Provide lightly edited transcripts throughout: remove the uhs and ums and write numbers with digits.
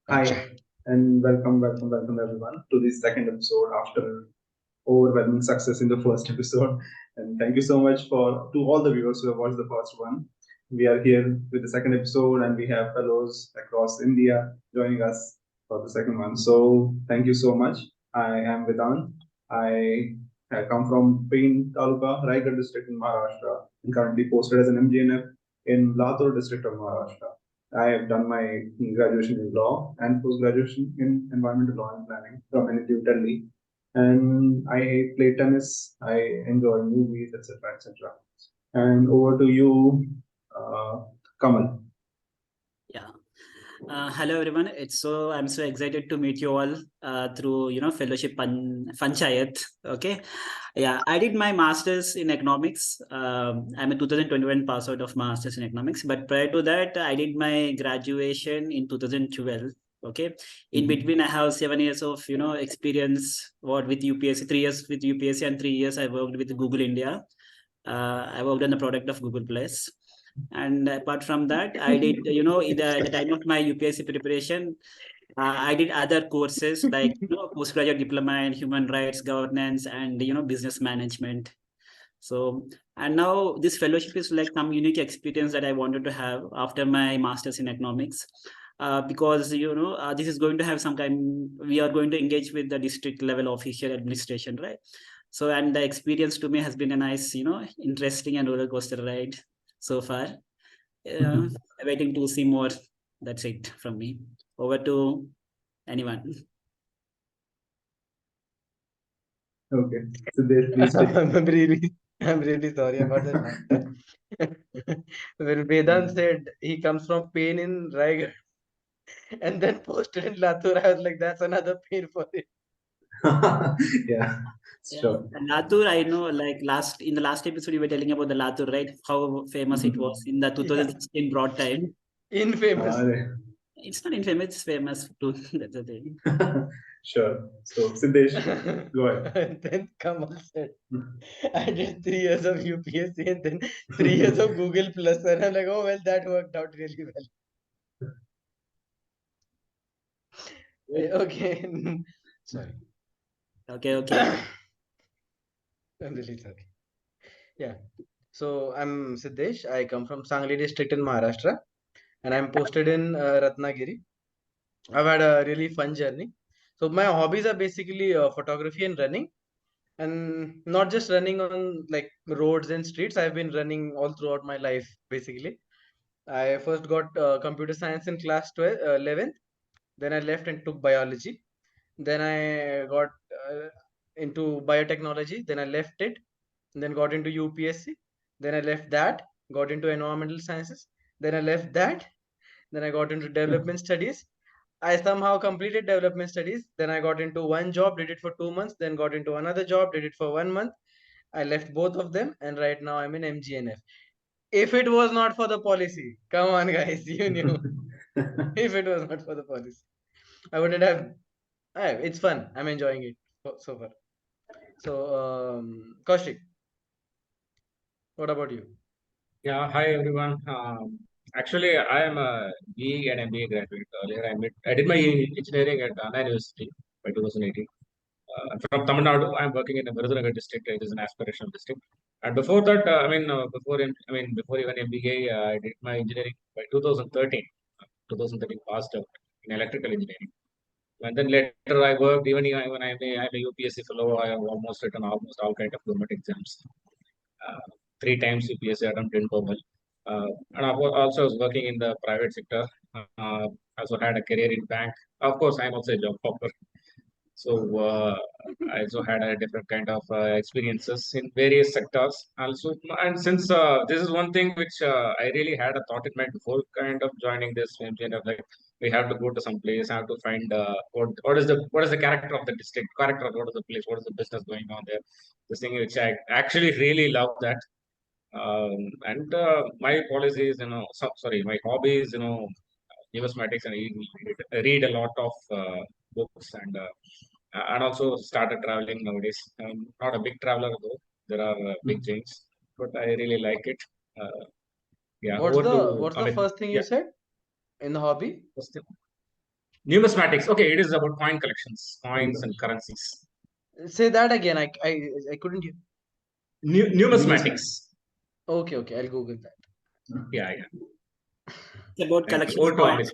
Hi, and welcome everyone to the second episode after overwhelming success in the first episode. And thank you so much for to all the viewers who have watched the first one. We are here with the second episode, and we have fellows across India joining us for the second one. So thank you so much. I am Vedant. I come from Pain Taluka, Raigad district in Maharashtra, and currently posted as an MGNF in Latur district of Maharashtra. I have done my graduation in law and post graduation in environmental law and planning from NTU Delhi, and I play tennis. I enjoy movies, etc., etc. And over to you, Kamal. Yeah. Hello everyone. I'm so excited to meet you all through fellowship Funchayat. Okay. Yeah, I did my masters in economics. I'm a 2021 pass out of masters in economics, but prior to that, I did my graduation in 2012. Okay. In between, I have 7 years of experience. What with UPSC, 3 years with UPSC, and 3 years I worked with Google India. I worked on the product of Google Plus. And apart from that, I did, at the time of my UPSC preparation, I did other courses like, postgraduate diploma in human rights, governance, and, business management. So, and now this fellowship is like some unique experience that I wanted to have after my master's in economics. Because this is going to have some kind, we are going to engage with the district level official administration, right? So, and the experience to me has been a nice, interesting and roller coaster ride so far. Waiting to see more. That's it from me. Over to anyone. Okay, Siddhesh, please take. I'm really sorry about that. When Vedant said he comes from pain in Raigad and then posted in Latur, I was like, that's another pain for it. Yeah, sure. And Latur, I know, like in the last episode, you were telling about the Latur, right? How famous it was in the 2016 broad time. Infamous. It's not infamous, it's famous too. That's the thing. Sure. So, Siddhesh, go ahead. And then Kamal said, I did 3 years of UPSC and then 3 years of Google Plus. And I'm like, oh, well, that worked out really well. Okay. Sorry. Okay. I'm really sorry. Yeah. So I'm Siddhesh. I come from Sangli district in Maharashtra and I'm posted in Ratnagiri. I've had a really fun journey. So my hobbies are basically photography and running, and not just running on like roads and streets. I've been running all throughout my life basically. I first got computer science in class 12, 11th. Then I left and took biology. Then I got into biotechnology. Then I left it. Then got into UPSC. Then I left that. Got into environmental sciences. Then I left that. Then I got into development studies. I somehow completed development studies. Then I got into one job, did it for 2 months. Then got into another job, did it for 1 month. I left both of them, and right now I'm in MGNF. If it was not for the policy, come on, guys, you knew. If it was not for the policy, I wouldn't have. It's fun. I'm enjoying it so far. So, Koushik, what about you? Yeah, hi everyone. Actually, I am a BE and MBA graduate. Earlier, I did my engineering at Anna University by 2018. I'm from Tamil Nadu. I'm working in the Virudhnagar district. It is an aspirational district. And before that, before even MBA, I did my engineering by 2013. 2013 passed out in electrical engineering. And then later, I worked even when I'm a UPSC fellow. I have almost written almost all kind of government exams. Uh, 3 times UPSC attempt in total. And also was working in the private sector. Also had a career in bank. Of course, I'm also a job hopper. So I also had a different kind of experiences in various sectors. Also, and since this is one thing which I really had a thought in mind before kind of joining this MGNF, like we have to go to some place, have to find what is the character of the district, character of what is the place, what is the business going on there. This thing which I actually really love that. And my policy is, sorry, my hobby is, numismatics, and I read a lot of books, and also started traveling nowadays. I'm not a big traveler though. There are big chains, but I really like it. Uh, yeah, What's over to the Amit. first thing Yeah, you said in the hobby? Numismatics. Okay, it is about coin collections, coins and currencies. Say that again. I couldn't hear. Numismatics. Okay, I'll Google that. Yeah. It's about Thank you. collection of Over to coins.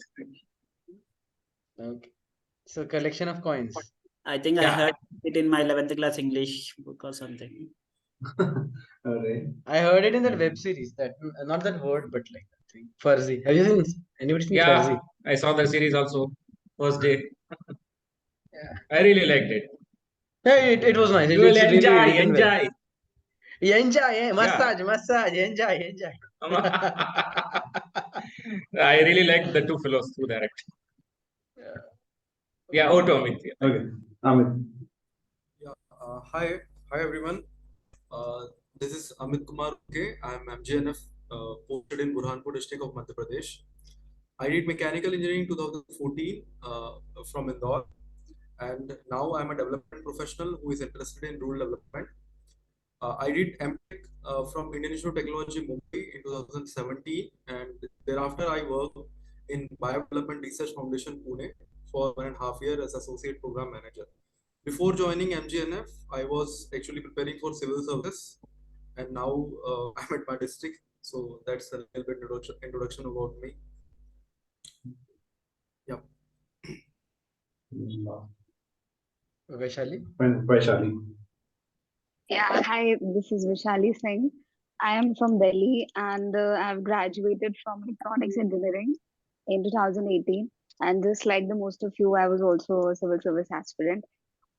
Okay. So collection of coins. I think I Yeah. heard it in my 11th class English book or something. Alright. I heard it in that web series. That not that word, but like that thing. Fuzzy. Have you seen? Anybody seen Yeah, Fuzzy? I saw the series also. First day. Yeah. I really liked it. Yeah, it was nice. You will It's really enjoy, written well. enjoy. Enjoy, massage, enjoy. I really liked the two fellows who direct. Yeah, over to Amit. Yeah. Okay, Amit. Yeah. Hi everyone. This is Amit Kumar Ukey. I'm MGNF posted in Burhanpur district of Madhya Pradesh. I did mechanical engineering 2014 from Indore, and now I'm a development professional who is interested in rural development. I did MTech from Indian Institute of Technology Mumbai in 2017, and thereafter I worked in Biodevelopment Research Foundation Pune for 1.5 years as associate program manager. Before joining MGNF, I was actually preparing for civil service, and now I'm at my district. So that's a little bit introduction about me. Yeah. Vaishali. Yeah, hi, this is Vaishali Singh. I am from Delhi and I've graduated from electronics engineering in 2018. And just like the most of you, I was also a civil service aspirant.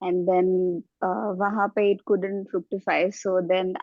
And then wahan pe it couldn't fructify. So then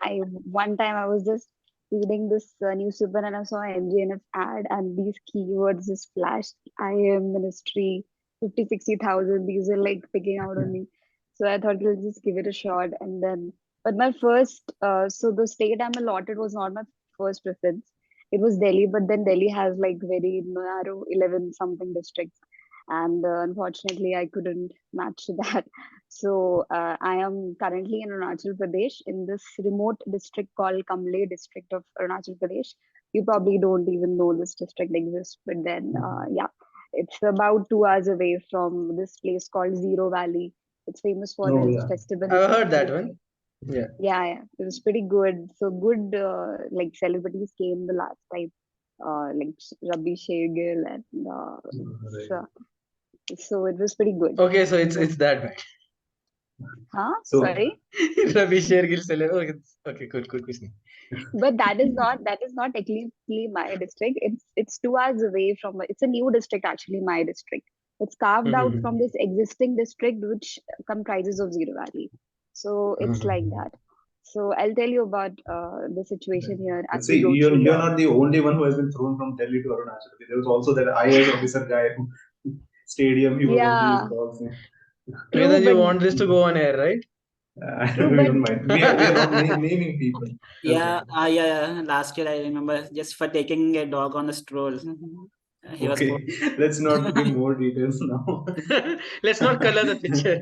one time I was just reading this newspaper and I saw an MGNF ad and these keywords just flashed. IIM ministry, 50, 60,000. These are like picking out on me. So I thought let's just give it a shot. And then, but my first, so the state I'm allotted was not my first preference. It was Delhi, but then Delhi has like very narrow 11 something districts. And unfortunately, I couldn't match that. So I am currently in Arunachal Pradesh in this remote district called Kamle district of Arunachal Pradesh. You probably don't even know this district exists, but then yeah, it's about 2 hours away from this place called Zero Valley. It's famous for this festival. I've heard that one. Yeah, it was pretty good. So good, like celebrities came the last time, like Rabi Shegil and so it was pretty good. Okay, so it's that bad. Huh? So- Sorry. Rabi Shergill celebrity. Okay, cool. But that is not technically my district. It's 2 hours away from it's a new district actually, my district. It's carved out from this existing district which comprises of Zero Valley. So it's like that. So I'll tell you about the situation here. As See, we go you're through not the only one who has been thrown from Delhi to Arunachal. There was also that IAS officer guy who stadium he was Yeah. also. True, Vedant, you but- want this to go on air, right? True, We but- don't mind. We are not naming people. Yeah, yeah. Last year I remember just for taking a dog on a stroll. He was Okay, let's not give more details now. Let's not color the picture.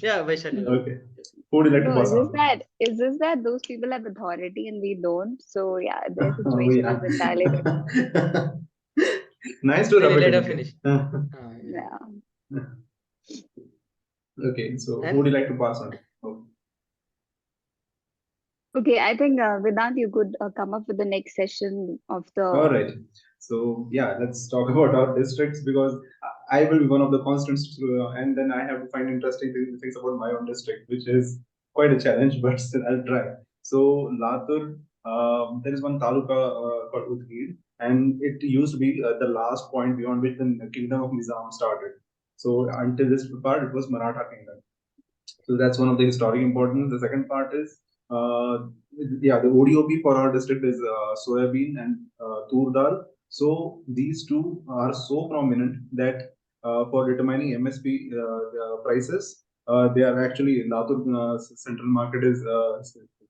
Yeah, Vaishali. Okay, who would you like to No, pass on? it's just that those people have authority and we don't. So yeah, their Oh, situation yeah. is entirely different. Nice to rub it Let her in. finish. Yeah. Okay, so And- who would you like to pass on? Oh. Okay, I think Vedant, you could come up with the next session of the. All right. So yeah, let's talk about our districts because I will be one of the constants, and then I have to find interesting things about my own district, which is quite a challenge, but still I'll try. So Latur, there is one taluka called Udgir, and it used to be the last point beyond which the kingdom of Nizam started. So until this part, it was Maratha kingdom. So that's one of the historic importance. The second part is, the ODOP for our district is soybean and tur dal. So these two are so prominent that for determining MSP prices, they are actually Latur central market is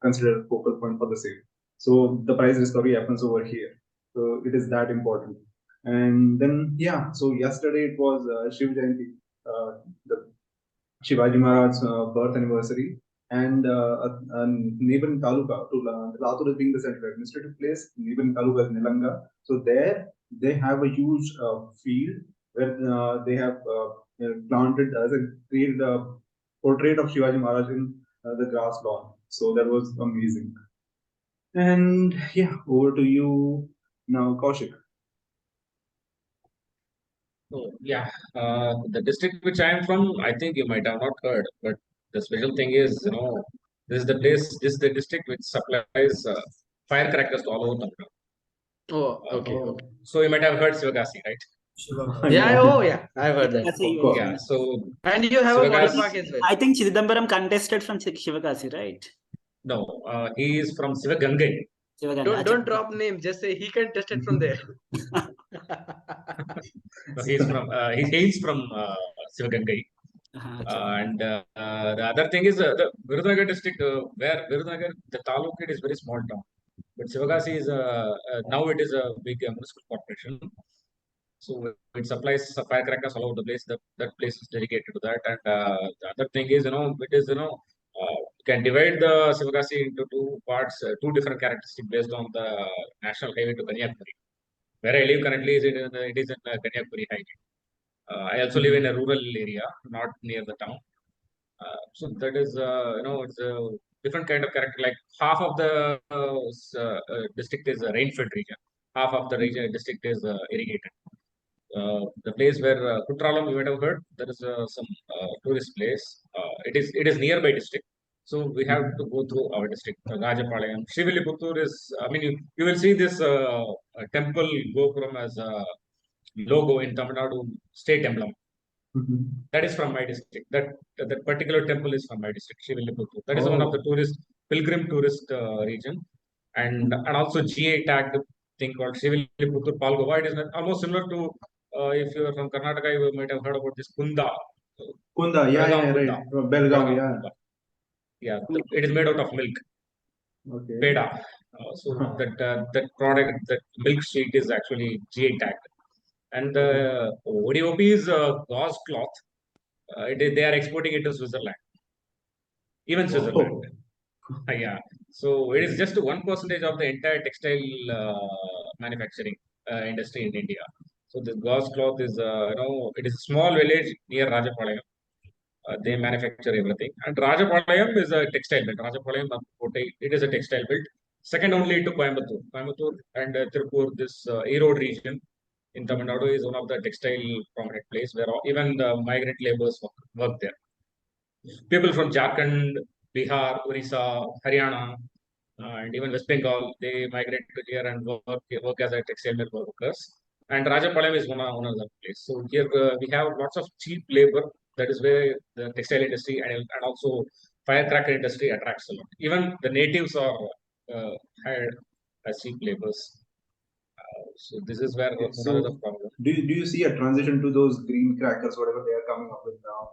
considered a focal point for the same. So the price discovery happens over here. So it is that important. And then so yesterday it was Shiv Jayanti, the Shivaji Maharaj's birth anniversary, and a neighboring taluka to Latur is being the central administrative place. Neighboring taluka is Nilanga. So there they have a huge field where they have planted created a portrait of Shivaji Maharaj in the grass lawn. So that was amazing. And yeah, over to you now, Koushik. So yeah, the district which I am from, I think you might have not heard, but the special thing is, this is the place, this is the district which supplies firecrackers to all over Tamil Nadu. Oh, okay, Oh. okay. So you might have heard Sivagasi, right? Shivagasi. Yeah, oh yeah, I've heard that. That's a Of course. Yeah. So And you have a water Sivagasi, park as well. I think Chidambaram contested from Shivagasi, right? no, he is from Sivagangai. Shivaganga. Don't drop name. Just say he can test it from there. No, he is from he hails from Sivagangai. And the other thing is the Virudhnagar district, where Virudhnagar, the taluk, it is very small town. But Sivagasi is now it is a big municipal corporation. So it supplies firecrackers all over the place. That place is dedicated to that. And the other thing is, it is, you can divide the Sivagasi into two parts, two different characteristics based on the national highway to Kanyakumari. Where I live currently is it is in Kanyakumari highway. I also live in a rural area, not near the town. So that is, it's a different kind of character. Like half of the district is a rain-fed region, half of the region district is irrigated. The place where Kutralam you might have heard, there is some tourist place. It is nearby district, so we have to go through our district. Rajapalayam, Shriviliputtur is. I mean, you will see this temple Gopuram as a logo in Tamil Nadu state emblem. That is from my district. That particular temple is from my district, Shriviliputtur. That is one of the pilgrim tourist region, and also GA tagged thing called Shriviliputtur Palgova. It is almost similar to if you are from Karnataka, you might have heard about this Kunda. Kunda, Belgaum right. Kunda. Belgaum, Belgaum yeah. Kunda. Yeah, it is made out of milk. Okay. Peda. So that product, that milk sheet is actually GA tagged. And the ODOP is gauze cloth. They are exporting it to Switzerland, even Switzerland. Yeah. So it is just 1% of the entire textile manufacturing industry in India. So this gauze cloth is, it is a small village near Rajapalayam. They manufacture everything. And Rajapalayam is a textile belt. Rajapalayam, it is a textile belt. Second only to Coimbatore. Coimbatore and Tirupur, this Erode region in Tamil Nadu is one of the textile prominent place where even the migrant laborers work there. People from Jharkhand, Bihar, Orissa, Haryana, and even West Bengal, they migrate to here and work as a textile mill workers. And Rajapalayam is one of the place. So here we have lots of cheap labor. That is where the textile industry and also firecracker industry attracts a lot. Even the natives are hired as cheap labors. So this is where one of the problem. Do you see a transition to those green crackers, whatever they are coming up with now?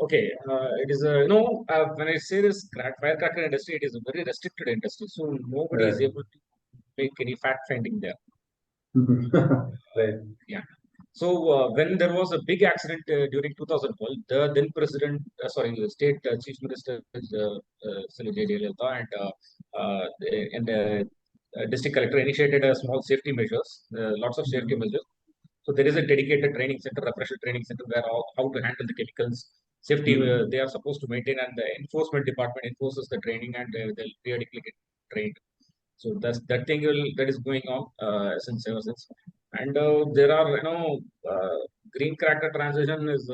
Okay, it is when I say this firecracker industry, it is a very restricted industry, so nobody is able to make any fact finding there. Right. Yeah. So when there was a big accident during 2012, the then president, state chief minister, J. Jayalalitha, and the district collector initiated a small safety measures, lots of safety measures. So there is a dedicated training center, refresher training center, where how to handle the chemicals, safety they are supposed to maintain, and the enforcement department enforces the training, and they'll periodically get trained. So that thing that is going on since ever since. And there are green cracker transition is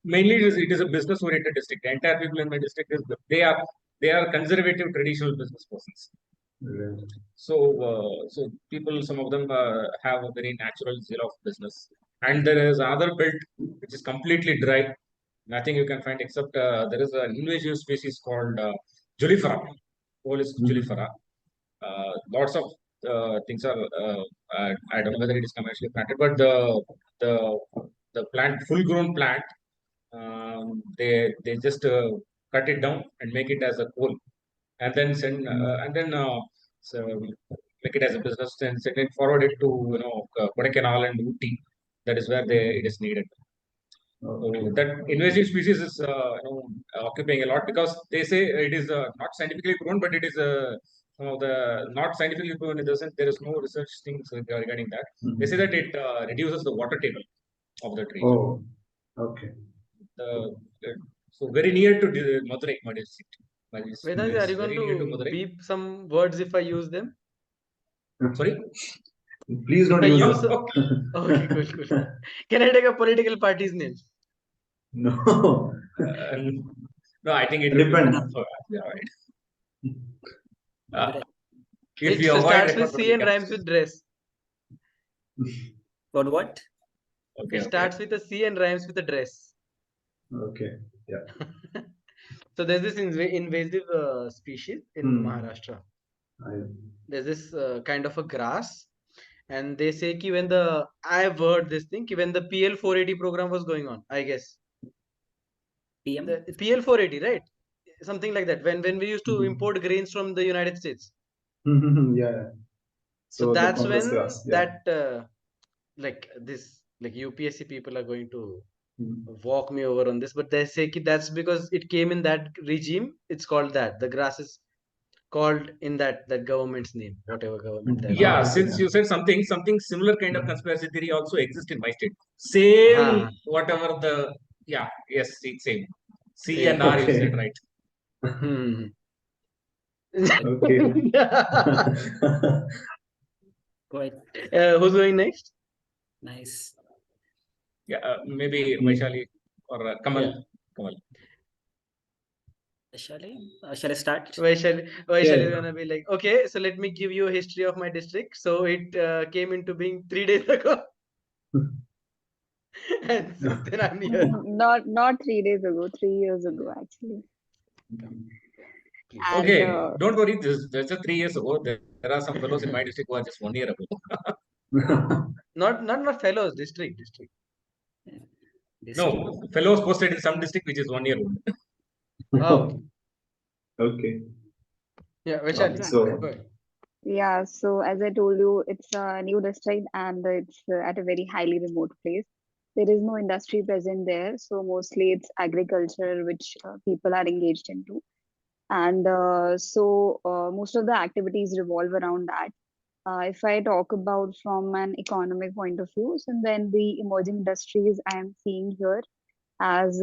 mainly it is a business oriented district. The entire people in my district is they are conservative traditional business persons. Right. So people, some of them have a very natural zeal of business, and there is another belt which is completely dry. Nothing you can find except there is an invasive species called Julifera. Polis Julifera. Lots of things are. I don't know whether it is commercially planted, but the plant, full grown plant, they just cut it down and make it as a coal, and then send so make it as a business and send it forward it to Kodaikanal and Ooty. That is where it is needed. So that invasive species is occupying a lot because they say it is not scientifically proven, but it is some of the not scientifically proven in the sense there is no research things regarding that. They say that it reduces the water table of the tree. Oh, okay. So very near to Madurai, my district. Vedant, are you going Very near to to Madurai. beep some words if I use them? Sorry? Please don't I use use it. Okay, cool. Can I take a political party's name? No. No, I think it It will be depends. yeah, right. Madurai. If It we avoid starts with record, C and rhymes with dress. What? Okay, It starts with a C and rhymes with a dress. Okay. Yeah. So there's this invasive species in Maharashtra. There's this kind of a grass, and they say ki when I've heard this thing ki when the PL 480 program was going on, I guess. PM? The PL 480, right? Something like that. When we used to import grains from the United States. Yeah. So the that's fungus when grass, yeah. that UPSC people are going to walk me over on this, but they say ki that's because it came in that regime. It's called that. The grass is called in that government's name, whatever government that yeah, is. since you said something similar kind of conspiracy theory also exists in my state. Same, whatever the yes, same. C and R you said right. Okay. Quite Who's going next? nice. Yeah, maybe Vaishali or Kamal. Yeah. Kamal. Shall I start? Vaishali Yeah. is gonna be like, okay, so let me give you a history of my district. So it came into being 3 days ago, and since then I'm here. Not 3 days ago, 3 years ago actually. And, Okay, don't worry. There's just 3 years ago. There are some fellows in my district who are just 1 year ago. Not fellows, district. No, fellows posted in some district which is 1 year old. Oh, Okay. yeah, Vaishali. So Go ahead. yeah, so as I told you, it's a new district and it's at a very highly remote place. There is no industry present there, so mostly it's agriculture which people are engaged into. And most of the activities revolve around that. If I talk about from an economic point of view, so then the emerging industries I am seeing here as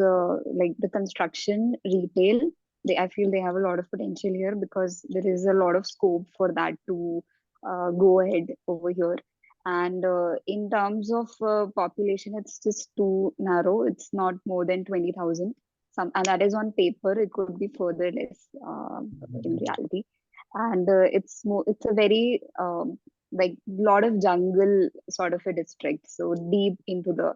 like the construction, retail. I feel they have a lot of potential here because there is a lot of scope for that to go ahead over here. And in terms of population, it's just too narrow. It's not more than 20,000. And that is on paper. It could be further less in reality. And it's a very like lot of jungle sort of a district. So deep into the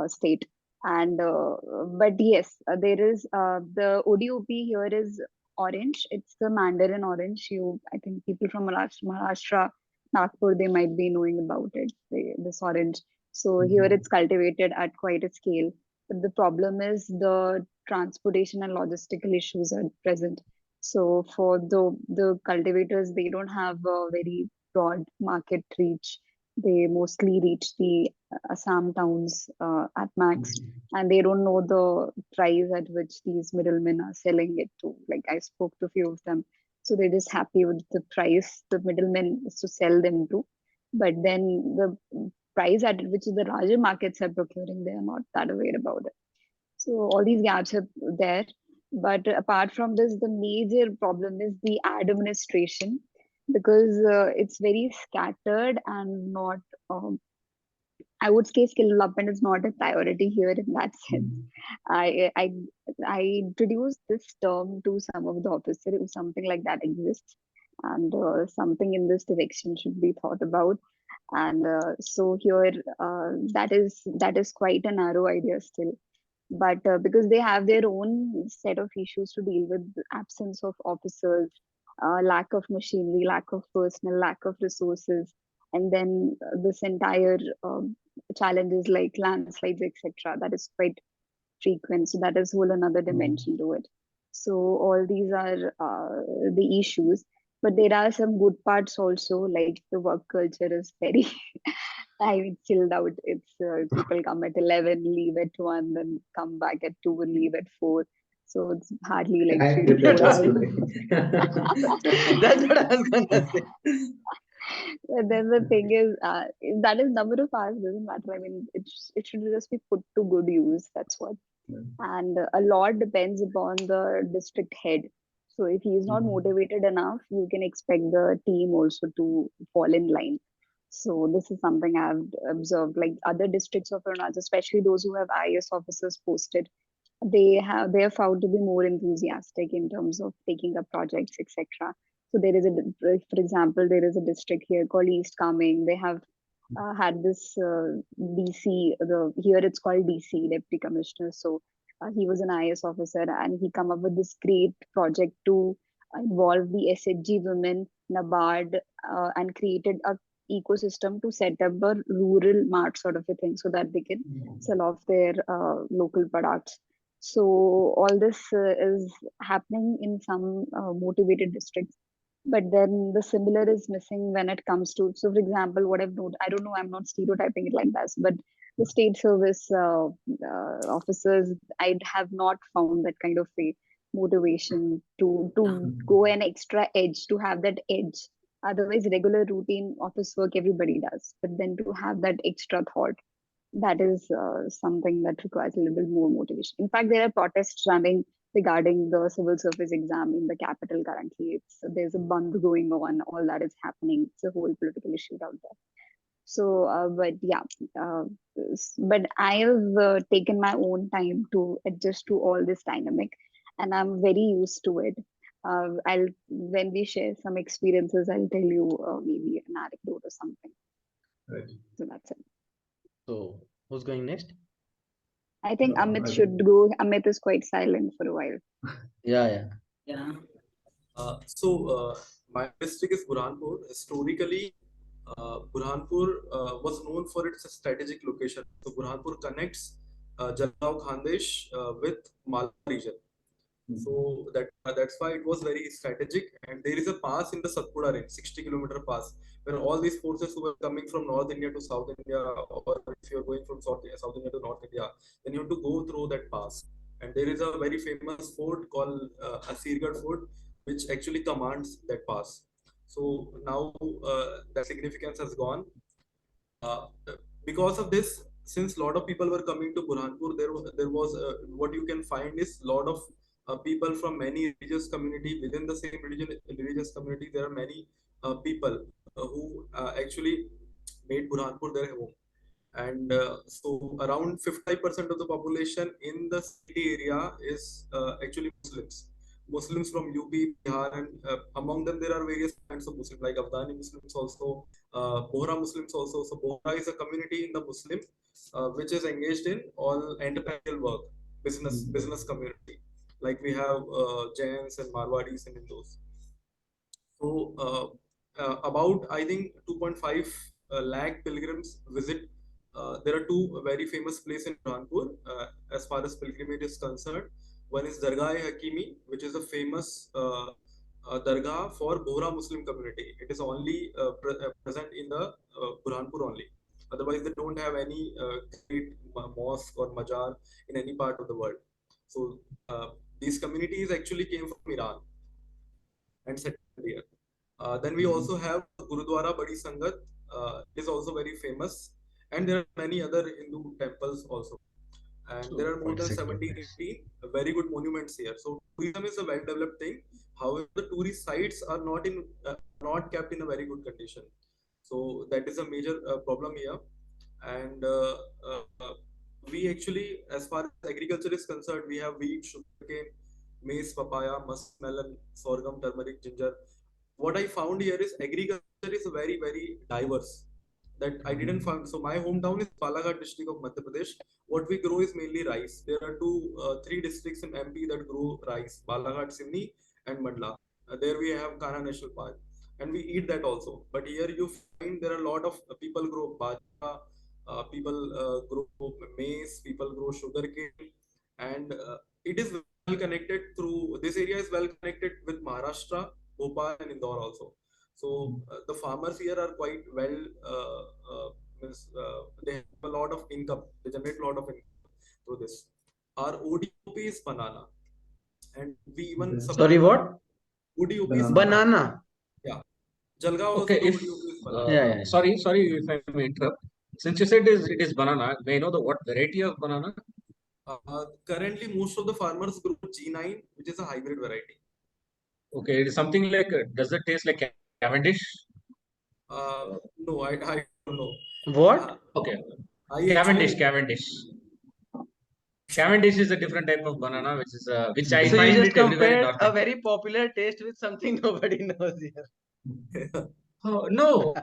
state. And but yes, there is the ODOP here is orange. It's the Mandarin orange. I think people from Maharashtra, Nagpur, they might be knowing about it. This orange. So here it's cultivated at quite a scale. But the problem is the transportation and logistical issues are present. So for the cultivators, they don't have a very broad market reach. They mostly reach the Assam towns at max, and they don't know the price at which these middlemen are selling it to. Like I spoke to a few of them, so they're just happy with the price the middleman is to sell them to, but then the price at which the larger markets are procuring, they are not that aware about it. So all these gaps are there. But apart from this, the major problem is the administration because it's very scattered and not I would say skill development is not a priority here in that sense. I I I introduced this term to some of the officers if something like that exists, and something in this direction should be thought about. And so here, that is quite a narrow idea still. But because they have their own set of issues to deal with, absence of officers, lack of machinery, lack of personnel, lack of resources, and then this entire challenges like landslides, etc. That is quite frequent. So that is whole another dimension to it. So all these are the issues. But there are some good parts also, like the work culture is very chilled out. It's people come at 11, leave at 1, then come back at 2, leave at 4. So it's hardly like I did that just today. That's what I was gonna say. But then the thing is, that is number of hours doesn't matter. I mean, it should just be put to good use. That's what. Yeah. And a lot depends upon the district head. So if he is not motivated enough, you can expect the team also to fall in line. So this is something I've observed. Like other districts of Arunachal, especially those who have IAS officers posted, they are found to be more enthusiastic in terms of taking up projects, etc. So there is for example, there is a district here called East Kameng. They have had this DC. Here it's called DC, Deputy Commissioner. So he was an IAS officer, and he come up with this great project to involve the SHG women, NABARD, and created a ecosystem to set up a rural mart sort of a thing, so that they can sell off their local products. So all this is happening in some motivated districts, but then the similar is missing when it comes to, so for example, what I've noted, I don't know, I'm not stereotyping it like this, but the state service officers, I have not found that kind of a motivation to go an extra edge, to have that edge. Otherwise regular routine office work everybody does, but then to have that extra thought, that is something that requires a little bit more motivation. In fact, there are protests running regarding the civil service exam in the capital currently. There's a bandh going on, all that is happening. It's a whole political issue out there. So, but yeah, but I have taken my own time to adjust to all this dynamic, and I'm very used to it. I'll when we share some experiences, I'll tell you maybe an anecdote or something. Right. So that's it. So who's going next? I think Amit I should go. Amit is quite silent for a while. Yeah. Yeah. My district is Burhanpur. Historically, Burhanpur was known for its strategic location. So Burhanpur connects Jalgaon Khandesh with Malwa region. So that's why it was very strategic. And there is a pass in the Satpura range, 60-kilometer pass, where all these forces who were coming from North India to South India, or if you're going from South India to North India, then you have to go through that pass. And there is a very famous fort called Asirgarh Fort, which actually commands that pass. So now that significance has gone. Because of this, since a lot of people were coming to Burhanpur, there was what you can find is a lot of people from many religious community. Within the same religious community, there are many people who actually made Burhanpur their home. And so around 55% of the population in the city area is actually Muslims from UP, Bihar, and among them there are various kinds of Muslims, like Afghani Muslims also, Bohra Muslims also. So Bohra is a community in the Muslim which is engaged in all entrepreneurial work, business community. Like we have Jains and Marwadis and Hindus. So about, I think, 2.5 lakh pilgrims visit. There are two very famous places in Burhanpur as far as pilgrimage is concerned. One is Dargah-e-Hakimi, which is a famous dargah for Bohra Muslim community. It is only present in the Burhanpur only. Otherwise, they don't have any great mosque or majar in any part of the world. So these communities actually came from Iran and settled here. Then we also have Gurudwara Badi Sangat, is also very famous, and there are many other Hindu temples also. And there are more than 17, 18 very good monuments here. So tourism is a well-developed thing. However, the tourist sites are not kept in a very good condition. So that is a major problem here. And we actually, as far as agriculture is concerned, we have wheat, sugarcane, maize, papaya, musk melon, sorghum, turmeric, ginger. What I found here is agriculture is very, very diverse. That I didn't find. So my hometown is Balaghat district of Madhya Pradesh. What we grow is mainly rice. There are three districts in MP that grow rice: Balaghat, Simni, and Mandla. There we have Kana National Park, and we eat that also. But here you find there are a lot of people grow bajra, people grow maize, people grow sugarcane, and it is well connected through. This area is well connected with Maharashtra, Bhopal, and Indore also. So the farmers here are quite well. They have a lot of income. They generate a lot of income through this. Our ODP is banana. We even Okay. supply Sorry, what? Woody UP is Banana. Banana. Yeah. Jalgaon also Okay, the if Woody UP is banana. Yeah, yeah. sorry if I may interrupt. Since you said it is banana, may I know what variety of banana? Currently, most of the farmers grow G9, which is a hybrid variety. Okay, it is something like does it taste like Cavendish? No, I don't know. What? Okay, I Cavendish, actually Cavendish. Cavendish is a different type of banana, which I So you find just it everywhere in compared North a India. very popular taste with something nobody knows here. Oh, no,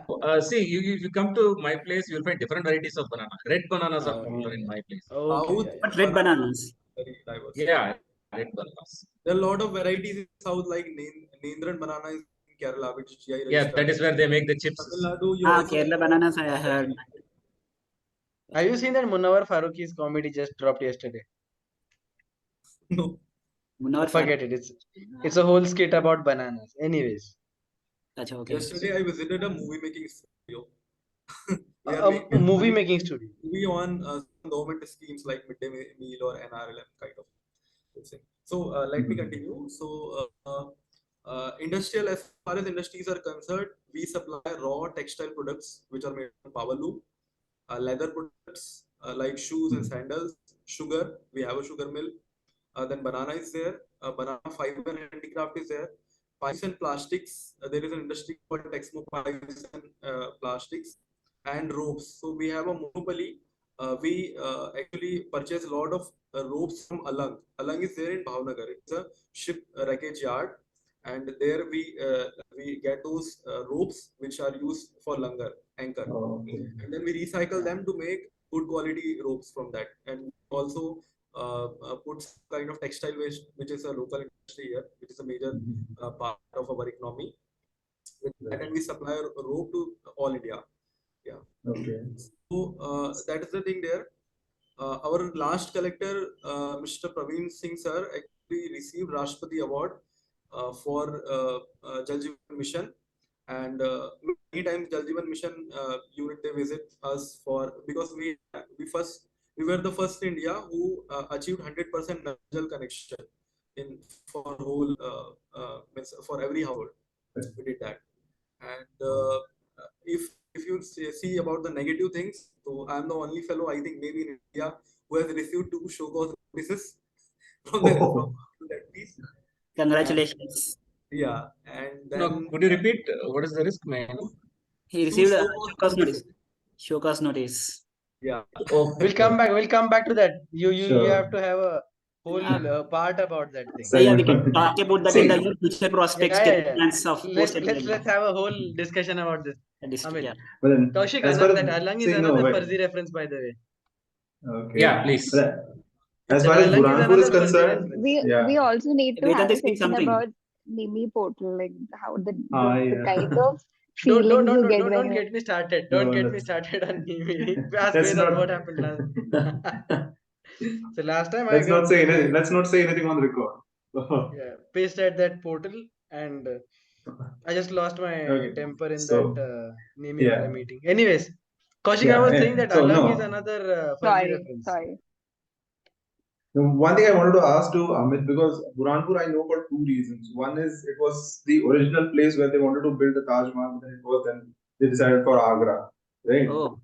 see, if you come to my place, you'll find different varieties of banana. Red bananas are popular in my place. Okay, South yeah, yeah. But red bananas. very diverse. Yeah, red bananas. There are a lot of varieties in South, like Nendran banana is in Kerala, which is GI Yeah, that registered. is where they make the chips. Tamil Nadu, you also Kerala have bananas I heard. Have you seen that Munawar Farooqi's comedy just dropped yesterday? no. Munawar Forget it. It's a whole skit about bananas. Anyways, Acha, okay. Yesterday, I visited a movie making studio. We are a making movie making studio. movie on government schemes like midday meal or NRLM kind of thing. So let me continue. So industrial, as far as industries are concerned, we supply raw textile products which are made from power loom, leather products like shoes and sandals, sugar. We have a sugar mill. Then banana is there. Banana fiber and handicraft is there. Pipes and plastics. There is an industry called Texmo Pipes and Plastics and ropes. So we have a monopoly. We actually purchase a lot of ropes from Alang. Alang is there in Bhuvanagiri. It's a ship wreckage yard, and there we get those ropes which are used for langar anchor, and then we recycle them to make good quality ropes from that, and also put some kind of textile waste, which is a local industry here, which is a major part of our economy. With that, and we supply a rope to all India. Yeah. Okay. So that is the thing there. Our last collector, Mr. Praveen Singh sir, actually received Rashtrapati Award for Jal Jeevan Mission, and many times Jal Jeevan Mission unit they visit us for, because we were the first in India who achieved 100% Jal connection in for whole for every household. We did that, and if you see about the negative things, so I'm the only fellow I think maybe in India who has received 2 show cause notices from that piece. Congratulations. Yeah, and No, then could you repeat what is the risk, man? He 2 received a show show cause cause notice. notices. Show cause notice. Yeah, Oh, We'll come back. We'll come back to that. You Sure. have to have a whole part about that thing. Yeah, we can talk about that in See, the future prospects, Yeah, yeah, yeah. plans of Let's have a whole discussion about this. district. Amit, Yeah. but then, Koushik, as far as that Alang is say no, another wait. fuzzy reference, by the way. Okay. yeah, please. But as far as Alang is Burhanpur is another fuzzy concerned, reference. yeah. We also need to Vedant have a is saying section something. about Mimi portal, like how the Yeah. kind of feelings you get when Don't you. get me started. No, Don't get me that's- started on Mimi. Ask Let's Vedant not. what happened last. So last time I Let's not got say anything. Let's not say anything on record. pissed at that portal, and I just lost my Okay. temper in So, that Mimi yeah. wala meeting. Anyways, Koushik, I Yeah, was yeah. saying that So, Alang no. is another fuzzy reference. Sorry. One thing I wanted to ask to Amit, because Burhanpur I know for 2 reasons. One is it was the original place where they wanted to build the Taj Mahal, then they decided for Agra, right? Oh,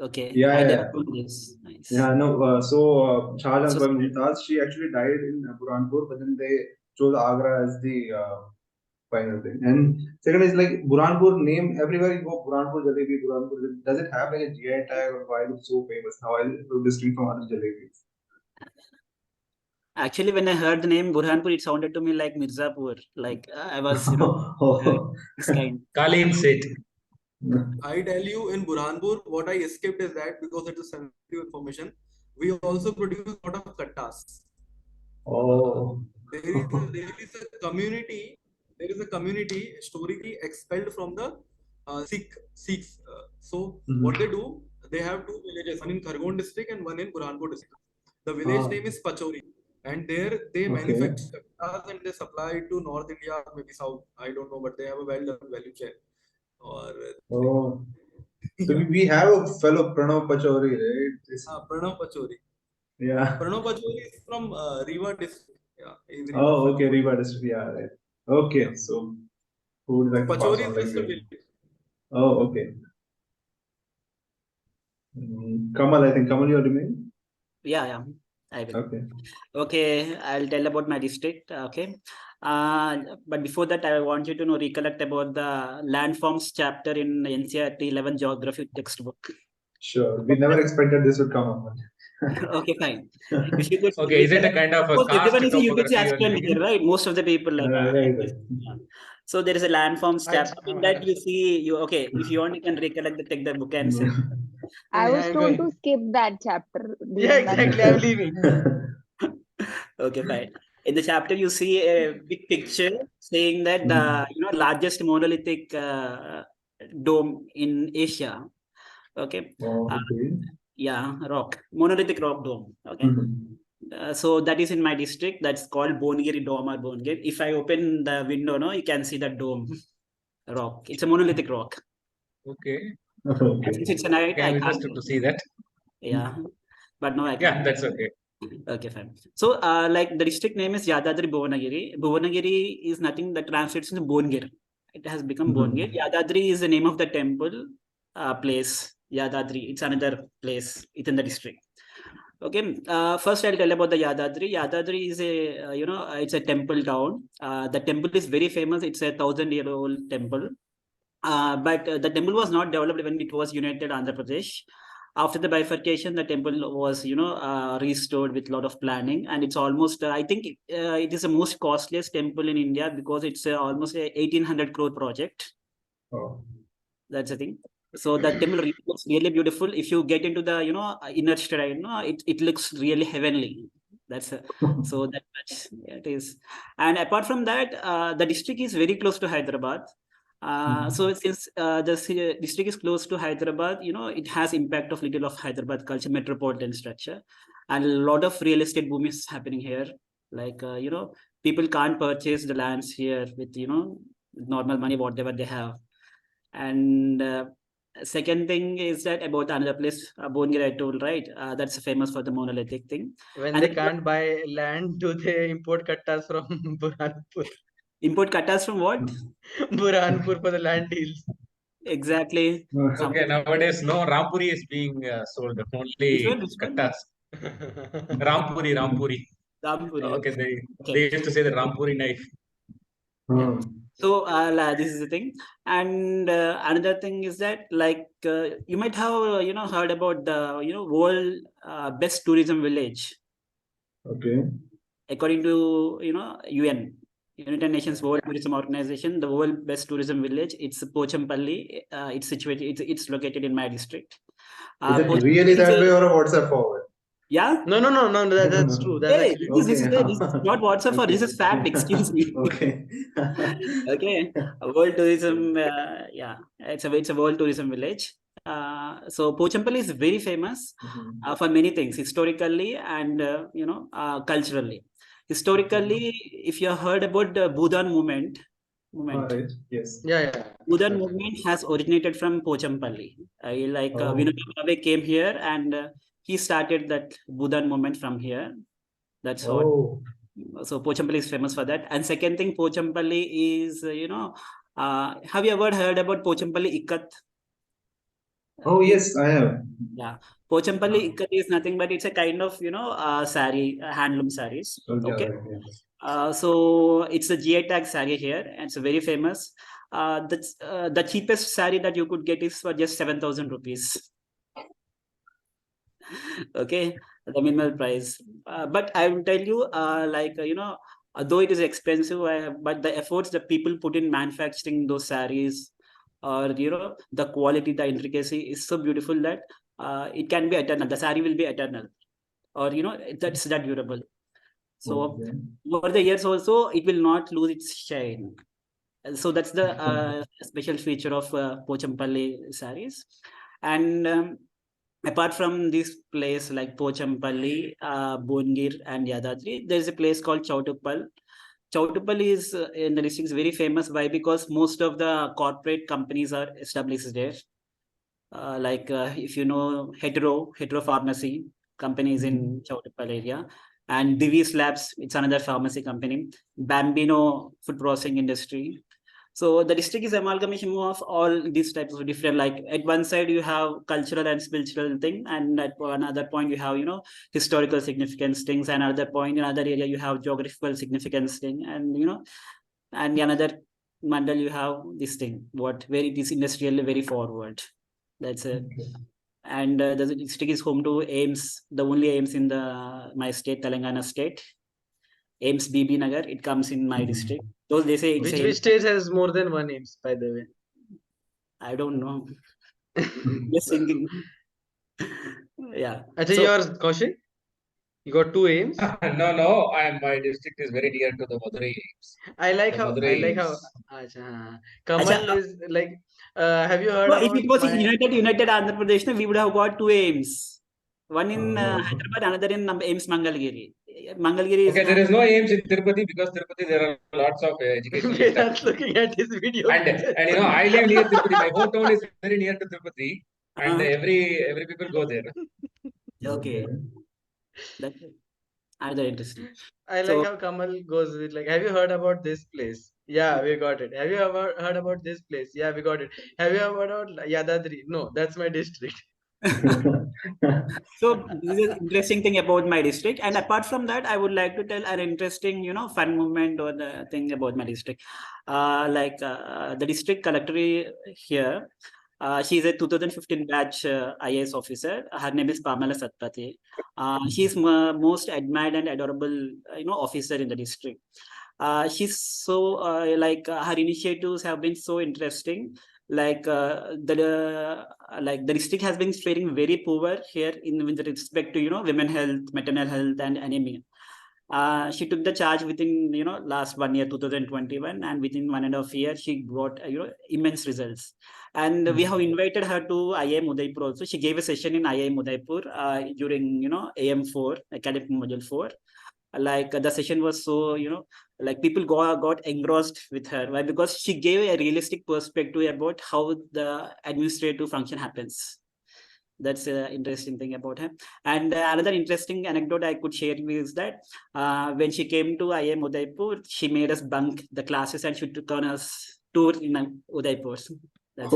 okay. Yeah, I yeah, never yeah. told this. Nice. Yeah, no. Shah Jahan's So- wife Mumtaz, she actually died in Burhanpur, but then they chose Agra as the final thing. And second is like Burhanpur name, everywhere you go, Burhanpur Jalebi, Burhanpur Jalebi. Does it have like a GI tag, or why is it so famous? How is it so distinct from other jalebis? Actually, when I heard the name Burhanpur, it sounded to me like Mirzapur. Like I was, this kind. Kalim said. I tell you, in Burhanpur, what I escaped is that because it is sensitive information, we also produce a lot of kattas. Oh. There is a community. There is a community historically expelled from the Sikhs. So what they do, they have 2 villages, one in Khargon district and one in Burhanpur district. The village name is Pachori, and there they manufacture kattas and they supply it to North India, maybe South. I don't know, but they have a well-done value chain. Or Oh. So we have a fellow Pranav Pachauri, right? Pranav Pachori. Yeah. Pranav Pachori is from Rewa district Yeah, in the Oh, River okay, Fella. Riva district. Yeah, right. Okay, so who would like to pass Pachori on is like just a you? village. Oh, okay. Kamal, I think Kamal, you're remaining. Yeah, I will. Okay. Okay, I'll tell about my district. Okay. But before that, I want you to recollect about the landforms chapter in NCERT 11 geography textbook. Sure. We never expected this would come up. Okay, fine. If you could Okay, is it a kind of a because caste everyone is a UPC topography you are aspirant living here, in? right? Most of the people like Right, right. yeah. So there is a landforms I, chapter. In that you see you okay. If you want, you can recollect take the book and send. I was I'm told to going. skip that chapter Yeah, during that exactly. I'm period. leaving. Okay, fine. In the chapter, you see a big picture saying that the largest monolithic dome in Asia. Okay. Oh, okay. Yeah, monolithic rock dome. Okay. Mhm. So that is in my district. That's called Bongiri Dome or Bongiri. If I open the window, you can see that dome rock. It's a monolithic rock. Okay, And since Okay. it's a night, okay, I I'm can't. interested to see that. Yeah, but no, I Yeah, can't. that's okay. Okay, fine. So, like the district name is Yadadri Bhuvanagiri. Bhuvanagiri is nothing that translates into Bongir. It has become Bongir. Mhm. Yadadri is the name of the temple place. Yadadri. It's another place within the district. Okay. First, I'll tell about the Yadadri. Yadadri is a it's a temple town. The temple is very famous. It's a 1,000-year-old temple. But the temple was not developed when it was united Andhra Pradesh. After the bifurcation, the temple was, restored with a lot of planning, and it's almost, I think, it is the most costliest temple in India because it's almost a 1,800 crore project. Oh. That's the thing. So the temple looks really beautiful. If you get into the, inner shrine, it looks really heavenly. That's so that much it is. And apart from that, the district is very close to Hyderabad. So since the district is close to Hyderabad, it has impact of little of Hyderabad culture, metropolitan structure, and a lot of real estate boom is happening here. Like people can't purchase the lands here with normal money, whatever they have. And second thing is that about another place, Bongir I told, right? That's famous for the monolithic thing. When And they the can't buy land, do they import kattas from Burhanpur? import kattas from what? Burhanpur for the land deals. Exactly. Some Okay, nowadays no Rampuri is being sold, which only one? Which one? kattas. Rampuri. Rampuri. Okay, they Okay. used to say the Rampuri knife. Yeah. So this is the thing, and another thing is that like you might have heard about the world best tourism village Okay. according to UN. United Nations World Tourism Organization, the world best tourism village. It's Pochampalli. It's situated. It's located in my district. Is it Pochampalli really is that way or a WhatsApp forward? yeah. No, that's true. That's Hey, actually true. this Okay. is not WhatsApp or this Okay. is fact. Excuse me. Okay. Okay, world tourism. Yeah, it's a world tourism village. So Pochampalli is very famous for many things, historically and culturally. Historically, if you have heard about the Bhutan All movement, right. Yes. Yeah. Bhutan Certainly. movement has originated from Pochampalli. Oh. Vinod came here and he started that Bhutan movement from here. That's what. Oh. So Pochampalli is famous for that. And second thing, Pochampalli is have you ever heard about Pochampalli Ikat? Oh yes, I have. Yeah, Pochampalli Ikat is nothing but it's a kind of sari, handloom saris. Oh, yeah, Okay. right, yeah. So it's a GI tag sari here, and it's very famous. That's the cheapest sari that you could get is for just 7,000 rupees. Okay, the minimal price. But I will tell you, though it is expensive, but the efforts that people put in manufacturing those saris, or the quality, the intricacy is so beautiful that it can be eternal. The sari will be eternal, or that's that durable. So Okay. over the years also, it will not lose its shine. So that's the special feature of Pochampalli saris. And apart from this place like Pochampalli, Bongir, and Yadadri, there is a place called Chautupal. Chautupal is in the district is very famous. Why? Because most of the corporate companies are established there. If you know Hetero Pharmacy companies in Chautupal area. And Divi's Labs, it's another pharmacy company. Bambino food processing industry. So the district is amalgamation of all these types of different, like at one side you have cultural and spiritual thing, and at another point you have, historical significance things, and another point, in another area you have geographical significance thing, and and another mandal you have this thing, what very it is industrially very forward. That's it. And the district is home to AIMS, the only AIMS in my state, Telangana state. AIMS BB Nagar, it comes in my district. Those they say it's Which state has more than one AIMS, by the way? I don't know. Just thinking. Yeah. Actually, yours, Koushik? You got two AIMS? No. My district is very near to the Madurai AIMS. I like The how Madurai Acha, Kamal is like. Have you heard No, about if it was my? United Andhra Pradesh, we would have got two AIMS. One in Hyderabad, another in AIMS Mangalgiri. Mangalgiri is. Okay, there is no AIMS in Tirupati because Tirupati there are lots of educational Vedant establishments. looking at his video. And I live near Tirupati. My hometown is very near to Tirupati, and every people go there. Okay. That's another interesting. I like how Kamal goes with like, have you heard about this place? Yeah, we got it. Have you ever heard about this place? Yeah, we got it. Have you ever heard about Yadadri? No, that's my district. So this is interesting thing about my district. And apart from that, I would like to tell an interesting, fun moment or the thing about my district. The district collector here, she's a 2015 batch IAS officer. Her name is Pamela Satpathy. She's most admired and adorable, officer in the district. She's so her initiatives have been so interesting. The district has been faring very poor here with respect to women health, maternal health, and anemia. She took the charge within last 1 year, 2021, and within 1.5 years she brought immense results. And we have invited her to IIM Udaipur also. She gave a session in IIM Udaipur during AM4 academic module 4. The session was so people got engrossed with her. Why? Because she gave a realistic perspective about how the administrative function happens. That's an interesting thing about her. And another interesting anecdote I could share is that when she came to IIM Udaipur, she made us bunk the classes and she took on us tour in Udaipur. That's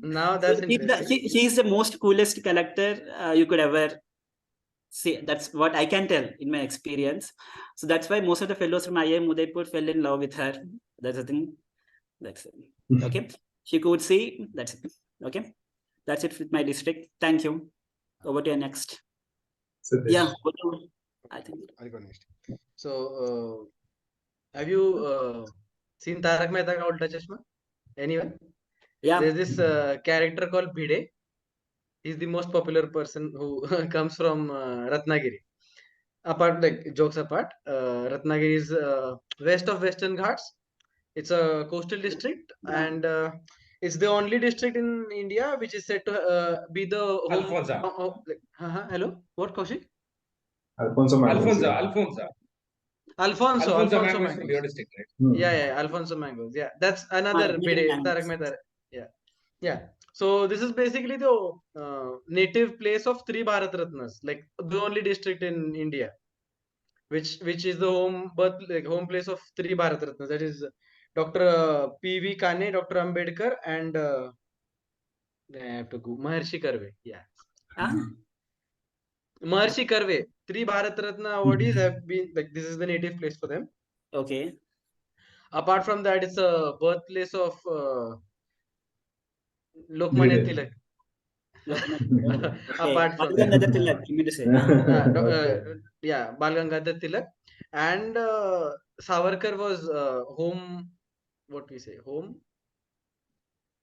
Now that's interesting. She is the most coolest collector you could ever see. That's what I can tell in my experience. So that's why most of the fellows from IIM Udaipur fell in love with her. That's the thing. That's it. Okay. She could see. That's it. Okay. That's it with my district. Thank you. Over to you next. Yeah. I think I'll go next. So, have you seen Tarak Mehta Ka Ulta Chashma? Anyone? Yeah. There's this character called Bhide. He's the most popular person who comes from Ratnagiri. Apart, like jokes apart, Ratnagiri is west of Western Ghats. It's a coastal district, and it's the only district in India which is said to be the home. Alfonso. Hello, what, Koushik? Alfonso mangoes. Alfonso mangoes from your district, right? Yeah, Alfonso mangoes. Yeah, that's another Bhide, Tarak Mehta. Yeah. So this is basically the native place of three Bharat Ratnas, like the only district in India, which is the home place of three Bharat Ratnas. That is Dr. P.V. Kane, Dr. Ambedkar, and I have to go Maharshi Karve. Yeah. Maharshi Karve. Three Bharat Ratna awardees have been like this is the native place for them. Okay. Apart from that, it's a birthplace of Lokmanya Tilak. Apart from Bal Gangadhar Tilak, and Savarkar was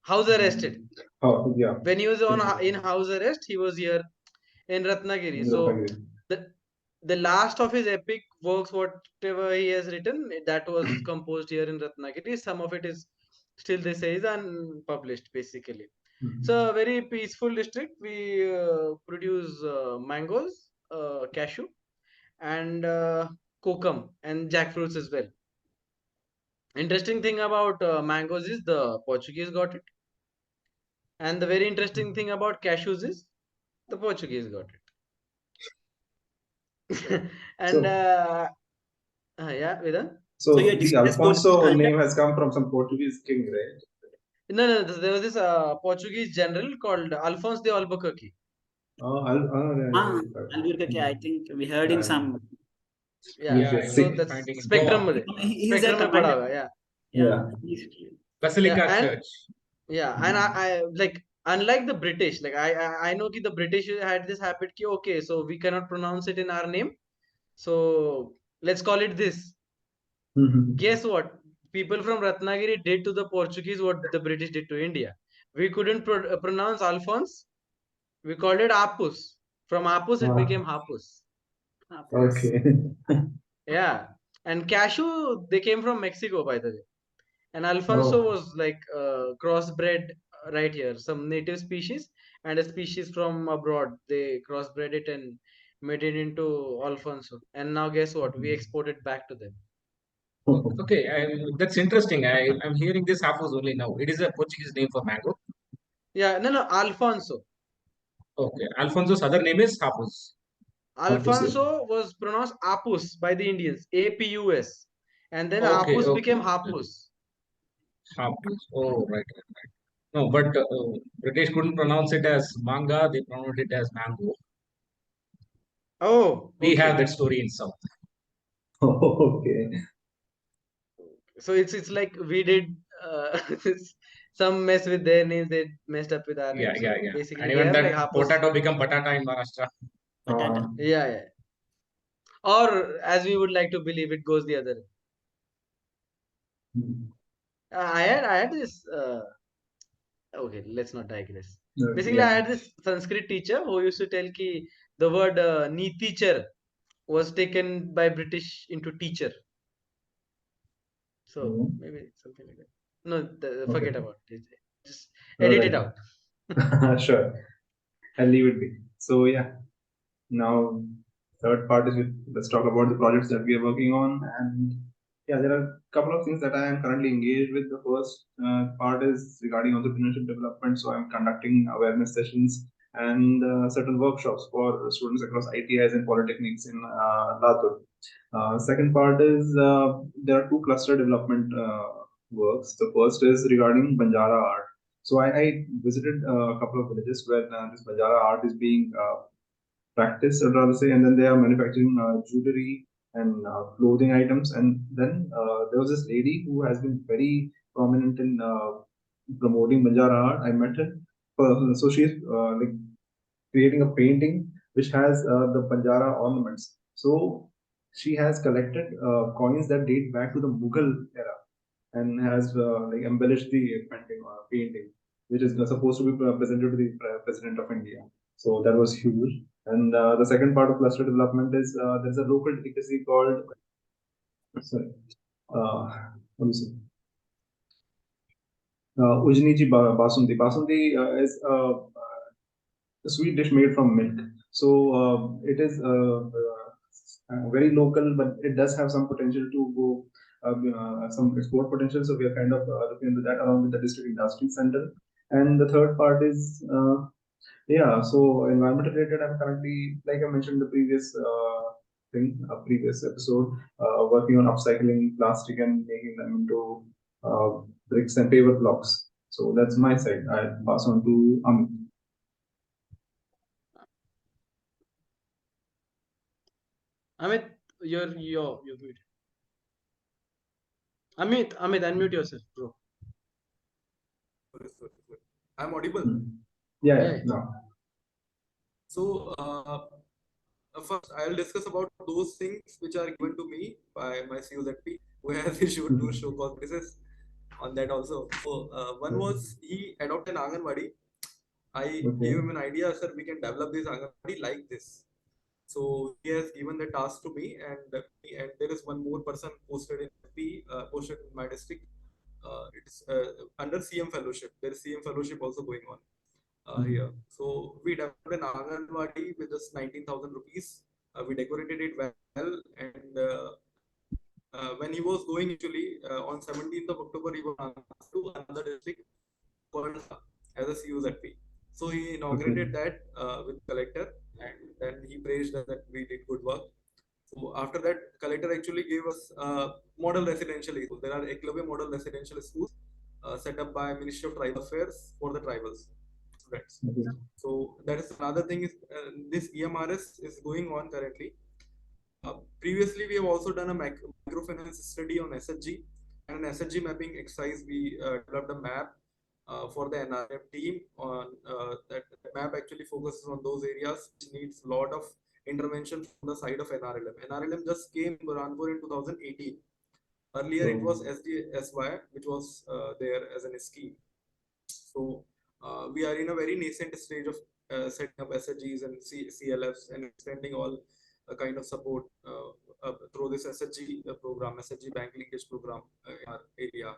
house arrested. When he was in house arrest, he was here in Ratnagiri. So the last of his epic works, whatever he has written, that was composed here in Ratnagiri. Some of it is still, they say, is unpublished basically. So a very peaceful district. We produce mangoes, cashew, and kokum and jackfruits as well. Interesting thing about mangoes is the Portuguese got it, and the very interesting thing about cashews is the Portuguese got And So- yeah, Vedant. So your the district is Portuguese Alfonso culture? name has come from some Portuguese king, right? No, there was this Portuguese general called Alfonso de Albuquerque. Oh, Ah, right. Albuquerque, I think we heard in Yeah. some. Yeah, Yes, Yeah, yes. so I'm that's finding in spectrum. Goa. He's a Spectrum mein commander. padha hoga, yeah. Yeah. Basilica Yeah, and Church. yeah, and I like unlike the British, like I know that the British had this habit ki okay, so we cannot pronounce it in our name, so let's call it this. Guess what? People from Ratnagiri did to the Portuguese what the British did to India. We couldn't pronounce Alphonse. We called it Apus. From Apus, it became Hapus. Okay. Yeah, and cashew they came from Mexico, by the way. And Alfonso Oh. was like crossbred right here, some native species and a species from abroad. They crossbred it and made it into Alfonso. And now guess what? We export it back to them. Okay, that's interesting. I'm hearing this Hafuz only now. It is a Portuguese name for mango. Yeah, no, Alfonso. Okay, Alfonso's other name is Hafuz. Alfonso was pronounced Apus by the Indians, Apus. And then Okay, Apus okay. became Hapus. Hafuz. Oh, right. No, but British couldn't pronounce it as manga. They pronounced it as mango. Oh, We have okay. that story in South. Okay. So it's like we did some mess with their names. They messed up with our Yeah, names. yeah, So yeah. basically, And we even have like that Hapus. potato become patata in Maharashtra. Patata. Yeah. Or as we would like to believe, it goes the other way. I had this. Okay, let's not digress. Basically, I Yeah. had this Sanskrit teacher who used to tell ki the word teacher was taken by British into teacher. So maybe something like that. No, forget about it. Just edit it out. Sure. I'll leave it be. So yeah. Now third part is let's talk about the projects that we are working on. And yeah, there are a couple of things that I am currently engaged with. The first part is regarding entrepreneurship development. So I'm conducting awareness sessions and certain workshops for students across ITIs and polytechnics in Latur. Second part is there are two cluster development works. The first is regarding Banjara art. So I visited a couple of villages where this Banjara art is being practiced, I'd rather say, and then they are manufacturing jewelry and clothing items. And then there was this lady who has been very prominent in promoting Banjara art. I met her. So she's like creating a painting which has the Banjara ornaments. So she has collected coins that date back to the Mughal era and has like embellished the painting, which is supposed to be presented to the president of India. So that was huge. And the second part of cluster development is there's a local delicacy called sorry, what do you say? Ujniji Basundi. Basundi is a sweet dish made from milk. So it is very local, but it does have some potential to go some export potential. So we are kind of looking into that along with the district industry center. And the third part is yeah. So environmental related, I'm currently, like I mentioned the previous previous episode, working on upcycling plastic and making them into bricks and paper blocks. So that's my side. I pass on to Amit. Amit, you're mute. Amit, unmute yourself, bro. Sorry. I'm audible. Yeah. No. So, first, I'll discuss about those things which are given to me by my CUZP, who has issued two show cause notices on that also. So, one was he adopted an Anganwadi. I gave him an idea, sir, we can develop this Anganwadi like this. So he has given the task to me, and there is one more person posted in FP, posted in my district. It's under CM fellowship. There is CM fellowship also going on here. So we developed an Anganwadi with just 19,000 rupees. We decorated it well, and when he was going actually on 17th of October, he was asked to another district called as a CUZP. So he inaugurated that with collector, and then he praised us that we did good work. So after that, collector actually gave us model residential school. There are Eklavya model residential schools set up by Ministry of Tribal Affairs for the tribals students. So that is another thing. Is this EMRS is going on currently. Previously, we have also done a microfinance study on SHG, and an SHG mapping exercise. We developed a map for the NRM team. On that map actually focuses on those areas which needs a lot of intervention from the side of NRLM. NRLM just came in Burhanpur in 2018. Earlier, it was SDSY, which was there as an scheme. So we are in a very nascent stage of setting up SHGs and CLFs and extending all kind of support through this SHG program, SHG bank linkage program in our area.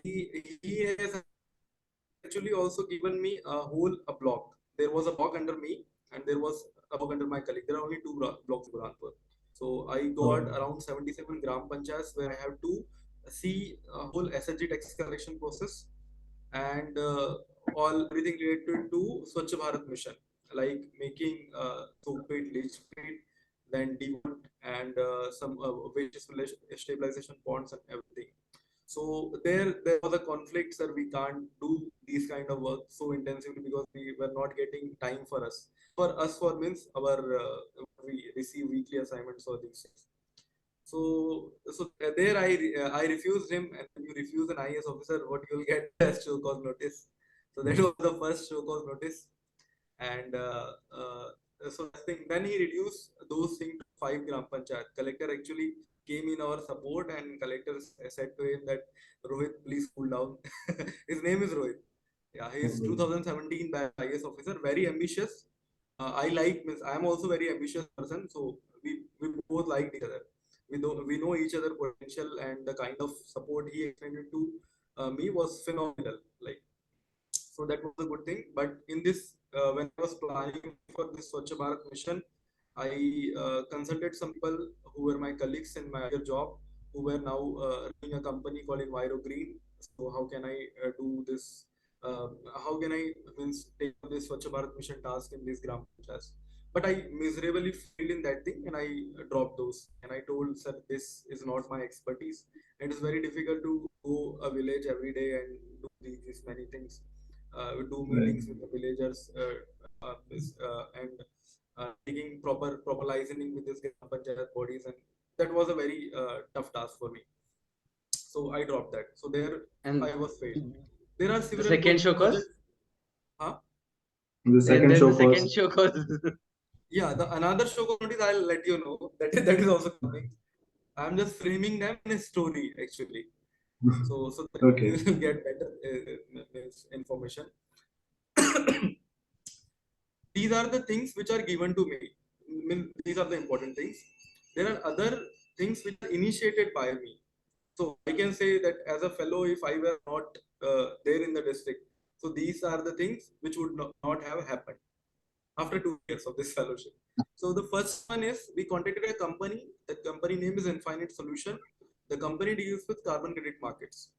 He has actually also given me a block. There was a block under me and there was a block under my colleague. There are only two blocks in Burhanpur. So I got around 77 gram panchayats where I have to see a whole SHG tax collection process and everything related to Swachh Bharat mission, like making soap pit, leach pit, then demont and some waste stabilization ponds and everything. So there was a conflict, sir. We can't do these kind of work so intensively because we were not getting time for us. For means our we receive weekly assignments for these things. So there I refused him, and when you refuse an IAS officer, what you'll get as show cause notice. So that was the first show cause notice, and so then he reduced those things to 5 gram panchayat. Collector actually came in our support, and collector said to him that Rohit, please cool down. His name is Rohit. Yeah, he is 2017 by IAS officer, very ambitious. I am also very ambitious person, so we both liked each other. We know each other potential, and the kind of support he extended to me was phenomenal. Like, so that was a good thing. But in this, when I was planning for this Swachh Bharat mission, I consulted some people who were my colleagues in my other job, who were now running a company called Enviro Green. So how can I do this? How can I take up this Swachh Bharat mission task in this gram panchayats? But I miserably failed in that thing, and I dropped those. And I told, sir, this is not my expertise. It is very difficult to go a village every day and do these many things. Do meetings with the villagers and taking proper licensing with this gram panchayat bodies, and that was a very tough task for me. So I dropped that. So there And I was failed. There are several second show cause? projects. Huh? The second show Second show cause. Yeah, the another show cause notice I'll let you know. That is also coming. I'm just framing them in a story actually. So that Okay. you will get better information. These are the things which are given to me. These are the important things. There are other things which are initiated by me. So I can say that as a fellow, if I were not there in the district, so these are the things which would not have happened after 2 years of this fellowship. So the first one is we contacted a company. The company name is Infinite Solution. The company deals with carbon credit markets.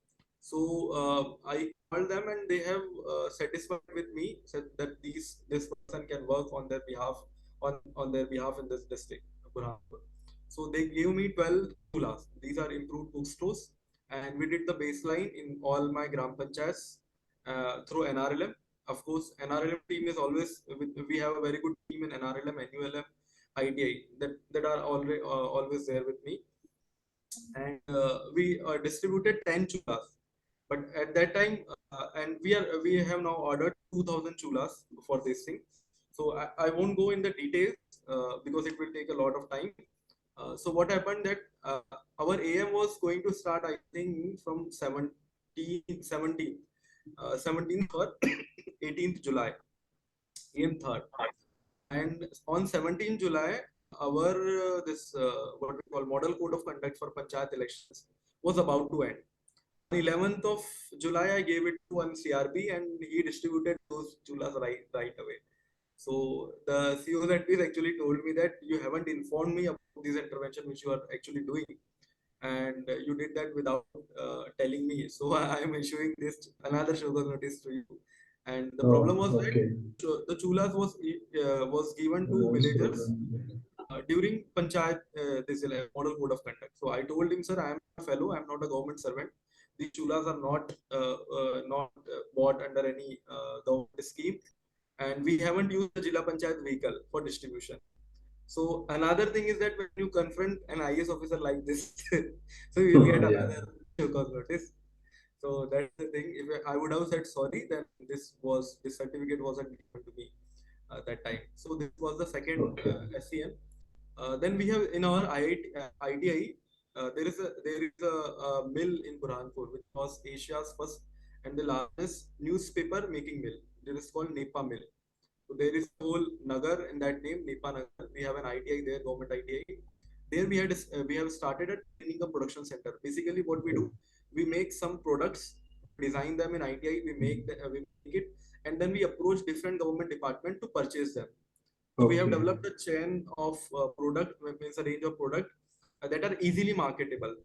So I called them, and they have satisfied with me, said that this person can work on their behalf on their behalf in this district, Burhanpur. So they gave me 12 chulas. These are improved bookstores, and we did the baseline in all my gram panchayats through NRLM. Of course, NRLM team is always, we have a very good team in NRLM, NULM, ITI that are always there with me. And we distributed 10 chulas. But at that time, and we have now ordered 2,000 chulas for this thing. So I won't go in the details because it will take a lot of time. So what happened that our AM was going to start, I think, from 17th or 18th July, AM 3rd. And on 17th July, our what we call model code of conduct for panchayat elections was about to end. On 11th of July, I gave it to one CRB, and he distributed those chulas right away. So the CEO that is actually told me that you haven't informed me about this intervention which you are actually doing, and you did that without telling me. So I am issuing this another show cause notice to you. And the problem was that the chulas was given to villagers during Panchayat, this is a model code of conduct. So I told him, sir, I am a fellow, I am not a government servant. These chulas are not bought under any government scheme, and we haven't used the Jilla Panchayat vehicle for distribution. So another thing is that when you confront an IS officer like this, so you will get another show cause notice. So that's the thing. If I would have said sorry, then this certificate wasn't given to me that time. So this was the second SCM. Then we have in our ITI, there is a mill in Burhanpur, which was Asia's first and the largest newspaper making mill. It is called Nepa Mill. So there is a whole Nagar in that name, Nepa Nagar. We have an ITI there, government ITI. There we have started a training and production center. Basically, what we do, we make some products, design them in ITI, we make it, and then we approach different government department to purchase them. So we have developed a chain of product, means a range of product that are easily marketable.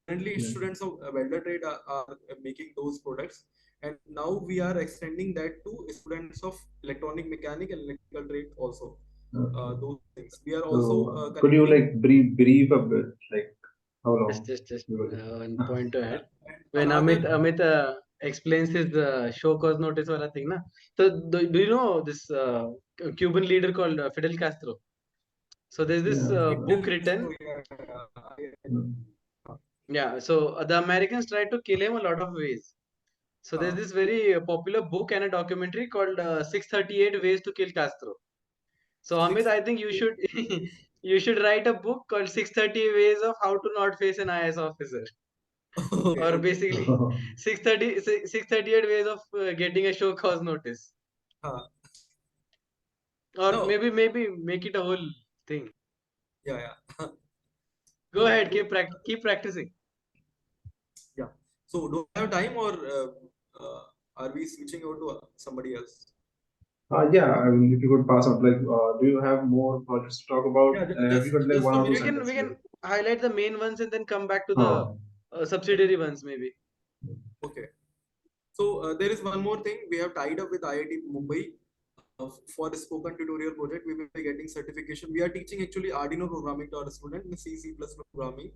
Currently, students of welder trade are making those products, and now we are extending that to students of electronic mechanic and electrical trade also. Those things. We are also. Could you like brief a bit, like how long? Just one point to add. When Another- Amit explains his show cause notice wala thing, na. So do you know this Cuban leader called Fidel Castro? So there's this book written. Yeah. So the Americans tried to kill him a lot of ways. So there's this very popular book and a documentary called 638 Ways to Kill Castro. So Amit, I think you should you should write a book called 630 Ways of How to Not Face an IS Officer. Or basically 638 ways of getting a show cause notice. Or No. maybe make it a whole thing. Yeah. Go ahead, keep practicing. Yeah. So do I have time, or are we switching over to somebody else? Yeah, I mean, if you could pass on, like, do you have more projects to talk about? Yeah, Have you got like just one a or two minute. sentences? We can highlight the main ones and then come back to the subsidiary ones maybe. Okay. So there is one more thing. We have tied up with IIT Mumbai for the spoken tutorial project. We will be getting certification. We are teaching actually Arduino programming to our students and C++ programming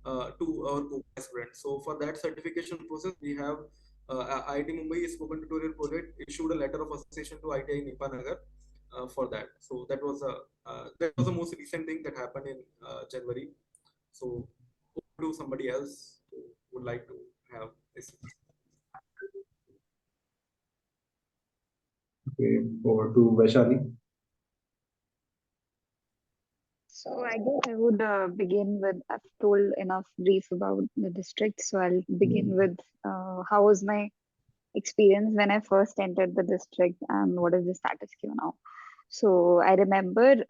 to our students. So for that certification process, we have IIT Mumbai spoken tutorial project issued a letter of association to ITI Nepa Nagar for that. So that was the most recent thing that happened in January. So to somebody else who would like to have this. Okay, over to Vaishali. So I guess I would begin with, I've told enough brief about the district, so I'll begin with how was my experience when I first entered the district and what is the status quo now. So I remember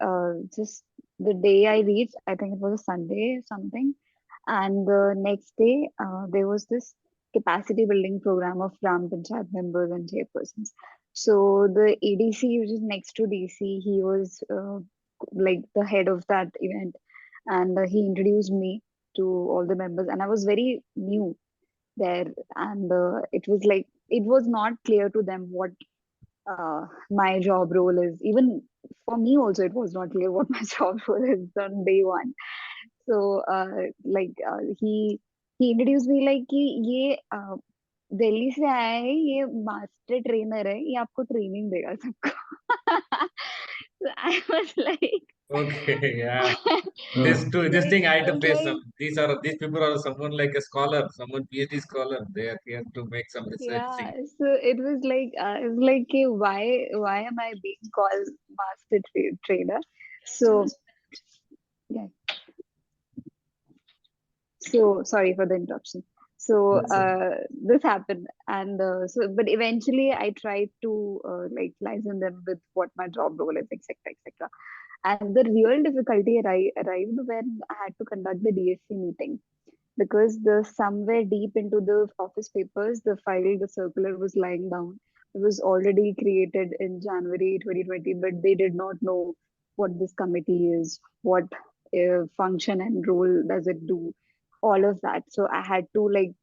just the day I reached, I think it was a Sunday or something, and the next day there was this capacity building program of Gram Panchayat members and chairpersons. So the ADC, which is next to DC, he was like the head of that event, and he introduced me to all the members, and I was very new there, and it was like it was not clear to them what my job role is. Even for me also, it was not clear what my job role is on day one. So he introduced me like कि ये दिल्ली से आया है, ये master trainer है, ये आपको training देगा सबको. So I was like, Okay, yeah. This thing I had to face. These people are someone like a scholar, someone PhD scholar. They are here to make some research. yeah. So it was like कि why am I being called master trader? So yeah. So sorry for the interruption. So this happened, and but eventually I tried to like liaison them with what my job role is, etc., etc. And the real difficulty arrived when I had to conduct the DSC meeting, because the somewhere deep into the office papers, the file, the circular was lying down. It was already created in January 2020, but they did not know what this committee is, what function and role does it do, all of that. So I had to like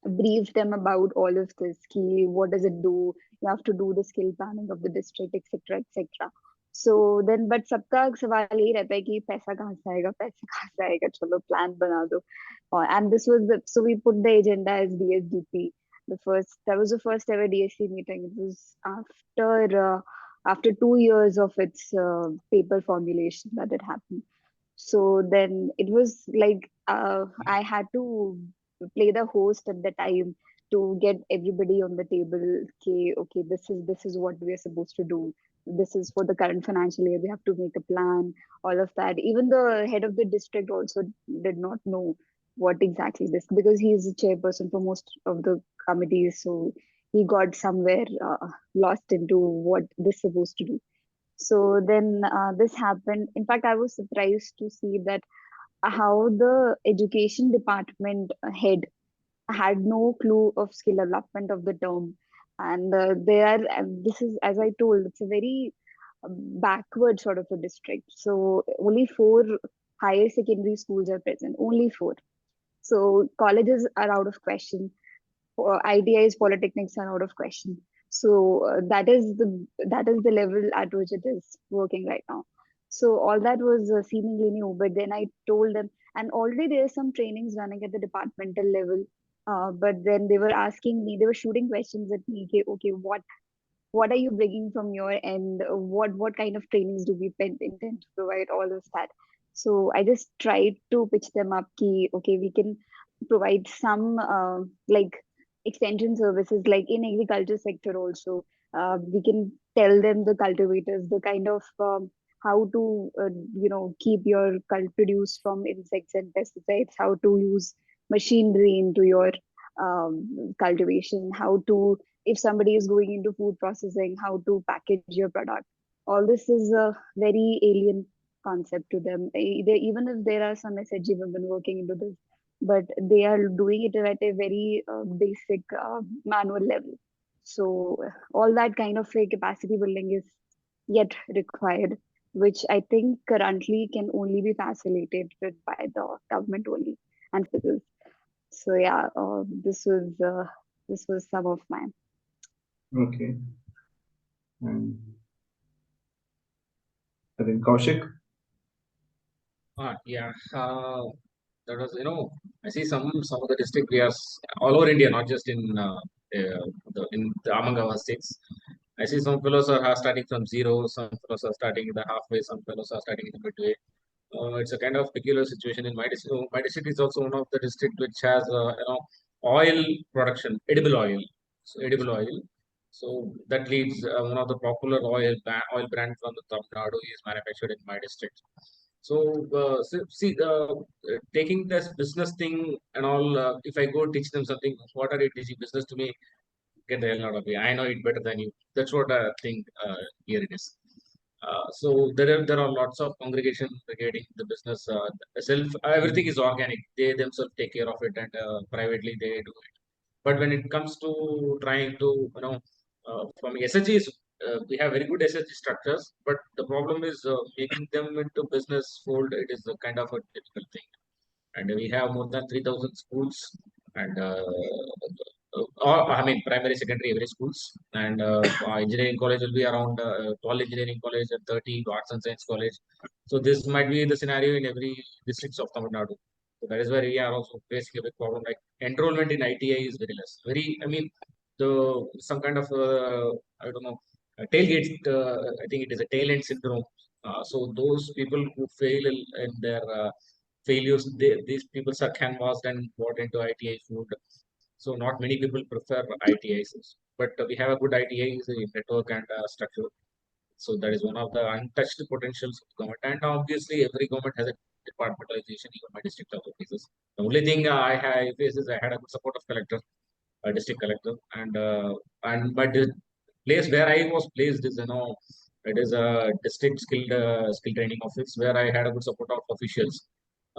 brief them about all of this. Key, what does it do? You have to do the skill planning of the district, etc., etc. So then but सबका सवाल यही रहता है कि पैसा कहाँ से आएगा, चलो plan बना दो. And this was so we put the agenda as DSDP. That was the first ever DSC meeting. It was after 2 years of its paper formulation that it happened. So then it was like I had to play the host at the time to get everybody on the table. Okay, this is what we are supposed to do. This is for the current financial year. We have to make a plan. All of that. Even the head of the district also did not know what exactly this, because he is the chairperson for most of the committees. So he got somewhere lost into what this is supposed to do. So then this happened. In fact, I was surprised to see that how the education department head had no clue of skill development of the term. And this is, as I told, it's a very backward sort of a district. So only 4 higher secondary schools are present, only 4. So colleges are out of question. ITIs, polytechnics are out of question. So that is the level at which it is working right now. So all that was seemingly new, but then I told them, and already there are some trainings running at the departmental level. But then they were asking me, they were shooting questions at me. Okay, what are you bringing from your end? What kind of trainings do we intend to provide? All of that. So I just tried to pitch them up. Okay, we can provide some like extension services, like in agriculture sector also. We can tell them, the cultivators, the kind of how to keep your produce from insects and pesticides, how to use machinery into your cultivation, how to, if somebody is going into food processing, how to package your product. All this is a very alien concept to them. Even if there are some SHG women working into this, but they are doing it at a very basic manual level. So all that kind of a capacity building is yet required, which I think currently can only be facilitated by the government only and citizens. So yeah, this was some of mine. Okay. And I think Koushik. Yeah. That was, I see some of the district areas all over India, not just among our states. I see some fellows are starting from zero, some fellows are starting in the halfway, some fellows are starting in the midway. It's a kind of peculiar situation in my district. My district is also one of the district which has oil production, edible oil. So edible oil. So that leads one of the popular oil brand from the Tamil Nadu is manufactured in my district. So, see, taking this business thing and all, if I go teach them something, what are you teaching business to me? Get the hell out of here. I know it better than you. That's what I think here it is. So there are lots of congregation regarding the business. Everything is organic. They themselves take care of it, and privately they do it. But when it comes to trying to, from SHGs, we have very good SHG structures, but the problem is making them into business fold. It is a kind of a difficult thing. And we have more than 3,000 schools, and I mean primary, secondary, every schools, and engineering college will be around 12 engineering college and 30 arts and science college. So this might be the scenario in every districts of Tamil Nadu. So that is where we are also facing a big problem. Like enrollment in ITI is very less. I mean, the some kind of I don't know tailgate. I think it is a tail end syndrome. So those people who fail in their failures, these people are canvassed and brought into ITI food. So not many people prefer ITIs, but we have a good ITIs network and structure. So that is one of the untouched potentials of government. And obviously, every government has a departmentalization. Even my district also faces. The only thing I face is I had a good support of collector, district collector, and place where I was placed is it is a district skill training office where I had a good support of officials.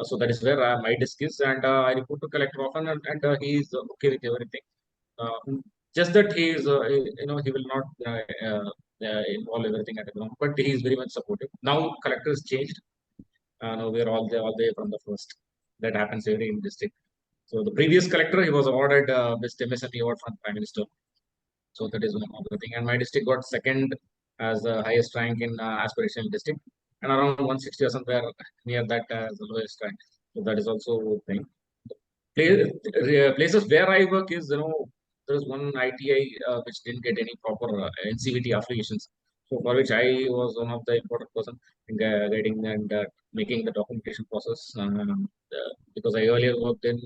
So that is where my desk is, and I report to collector often, and he is okay with everything. Just that he is, he will not involve everything at the ground, but he is very much supportive. Now collectors changed. Now we are all the way from the first. That happens every in district. So the previous collector, he was awarded best MSME award from Prime Minister. So that is one of the thing. And my district got second as the highest rank in aspirational district, and around 160 or somewhere near that as the lowest rank. So that is also a thing. Places where I work is, there's one ITI which didn't get any proper NCVT affiliations. So for which I was one of the important person in guiding and making the documentation process. Because I earlier worked in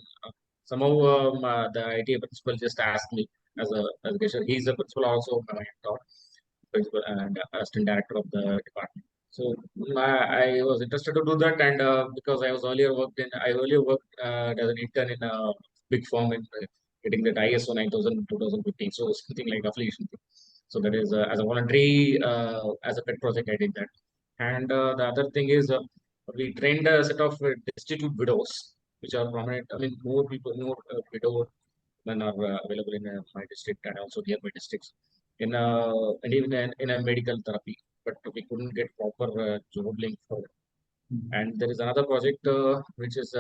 somehow the ITI principal just asked me as a gesture. He's the principal also, my mentor, principal and assistant director of the department. So I was interested to do that, and because I earlier worked as an intern in a big firm in getting that ISO 9000 2015. So something like affiliation thing. So that is as a voluntary, as a pet project, I did that. And the other thing is we trained a set of destitute widows, which are prominent. I mean, more people, more widow men are available in my district and also nearby districts and even in a medical therapy, but we couldn't get proper job link for it. And there is another project which is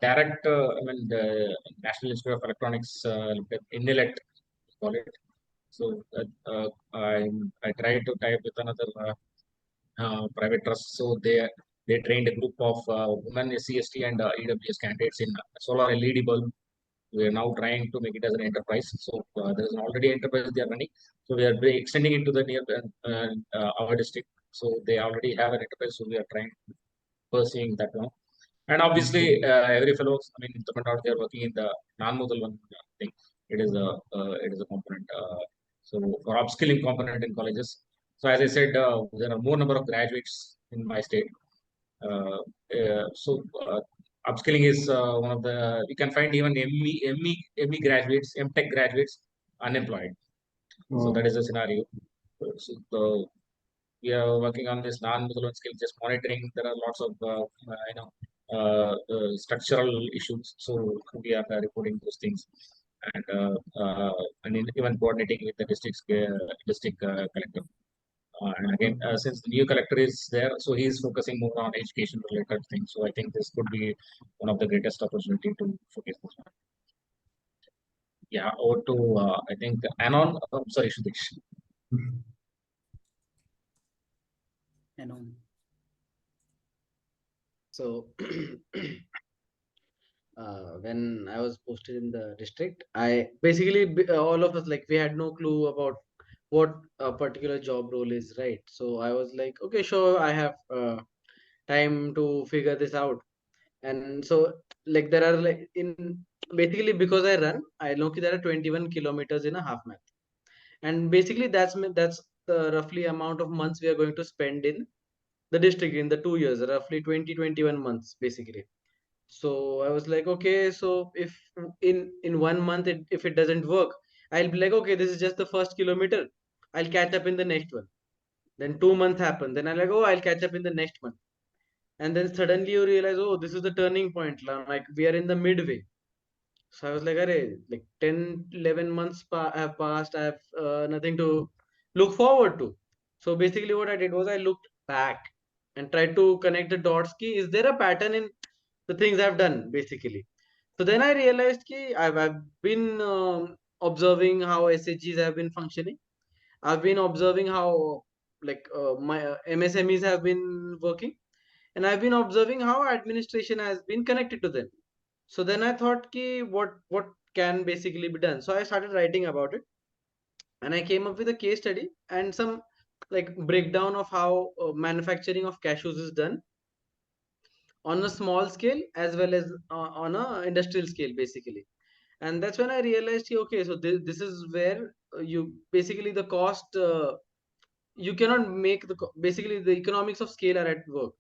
direct, I mean, the National Institute of Electronics, INELECT, call it. So I tried to tie up with another private trust. So they trained a group of women SCST and EWS candidates in solar LED bulb. We are now trying to make it as an enterprise. So there is an already enterprise they are running. So we are extending it to the near our district. So they already have an enterprise. So we are trying pursuing that one. And obviously, every fellow, I mean, in Tamil Nadu, they are working in the non-modal one thing. It is a component. So for upskilling component in colleges. So as I said, there are more number of graduates in my state. Uh, so upskilling is one of the, you can find even ME graduates, MTech graduates unemployed. So that is the scenario. So we are working on this non-Muslim skill, just monitoring. There are lots of structural issues. So we are reporting those things, and even coordinating with the district collector. And again, since the new collector is there, so he is focusing more on education related things. So I think this could be one of the greatest opportunity to focus this one. Yeah, over to I think Anon. Sorry, Sudesh. So when I was posted in the district, I basically all of us, like, we had no clue about what a particular job role is, right? So I was like, okay, sure, I have time to figure this out. And so, like, there are, like, in basically, because I run, I know there are 21 kilometers in a half marathon, and basically that's the roughly amount of months we are going to spend in the district in the 2 years, roughly 20-21 months basically. So I was like, okay, so if in 1 month if it doesn't work, I'll be like, okay, this is just the first kilometer, I'll catch up in the next one. Then 2 months happen, then I'm like, oh, I'll catch up in the next month. And then suddenly you realize, oh, this is the turning point, like we are in the midway. So I was like, array, like 10-11 months have passed, I have nothing to look forward to. So basically what I did was I looked back and tried to connect the dots. Is there a pattern in the things I've done, basically? So then I realized I've been observing how SHGs have been functioning. I've been observing how, like, my MSMEs have been working, and I've been observing how administration has been connected to them. So then I thought, what can basically be done? So I started writing about it, and I came up with a case study and some, like, breakdown of how manufacturing of cashews is done on a small scale as well as on a industrial scale, basically. And that's when I realized, okay, so this is where you basically the cost, you cannot make basically the economics of scale are at work.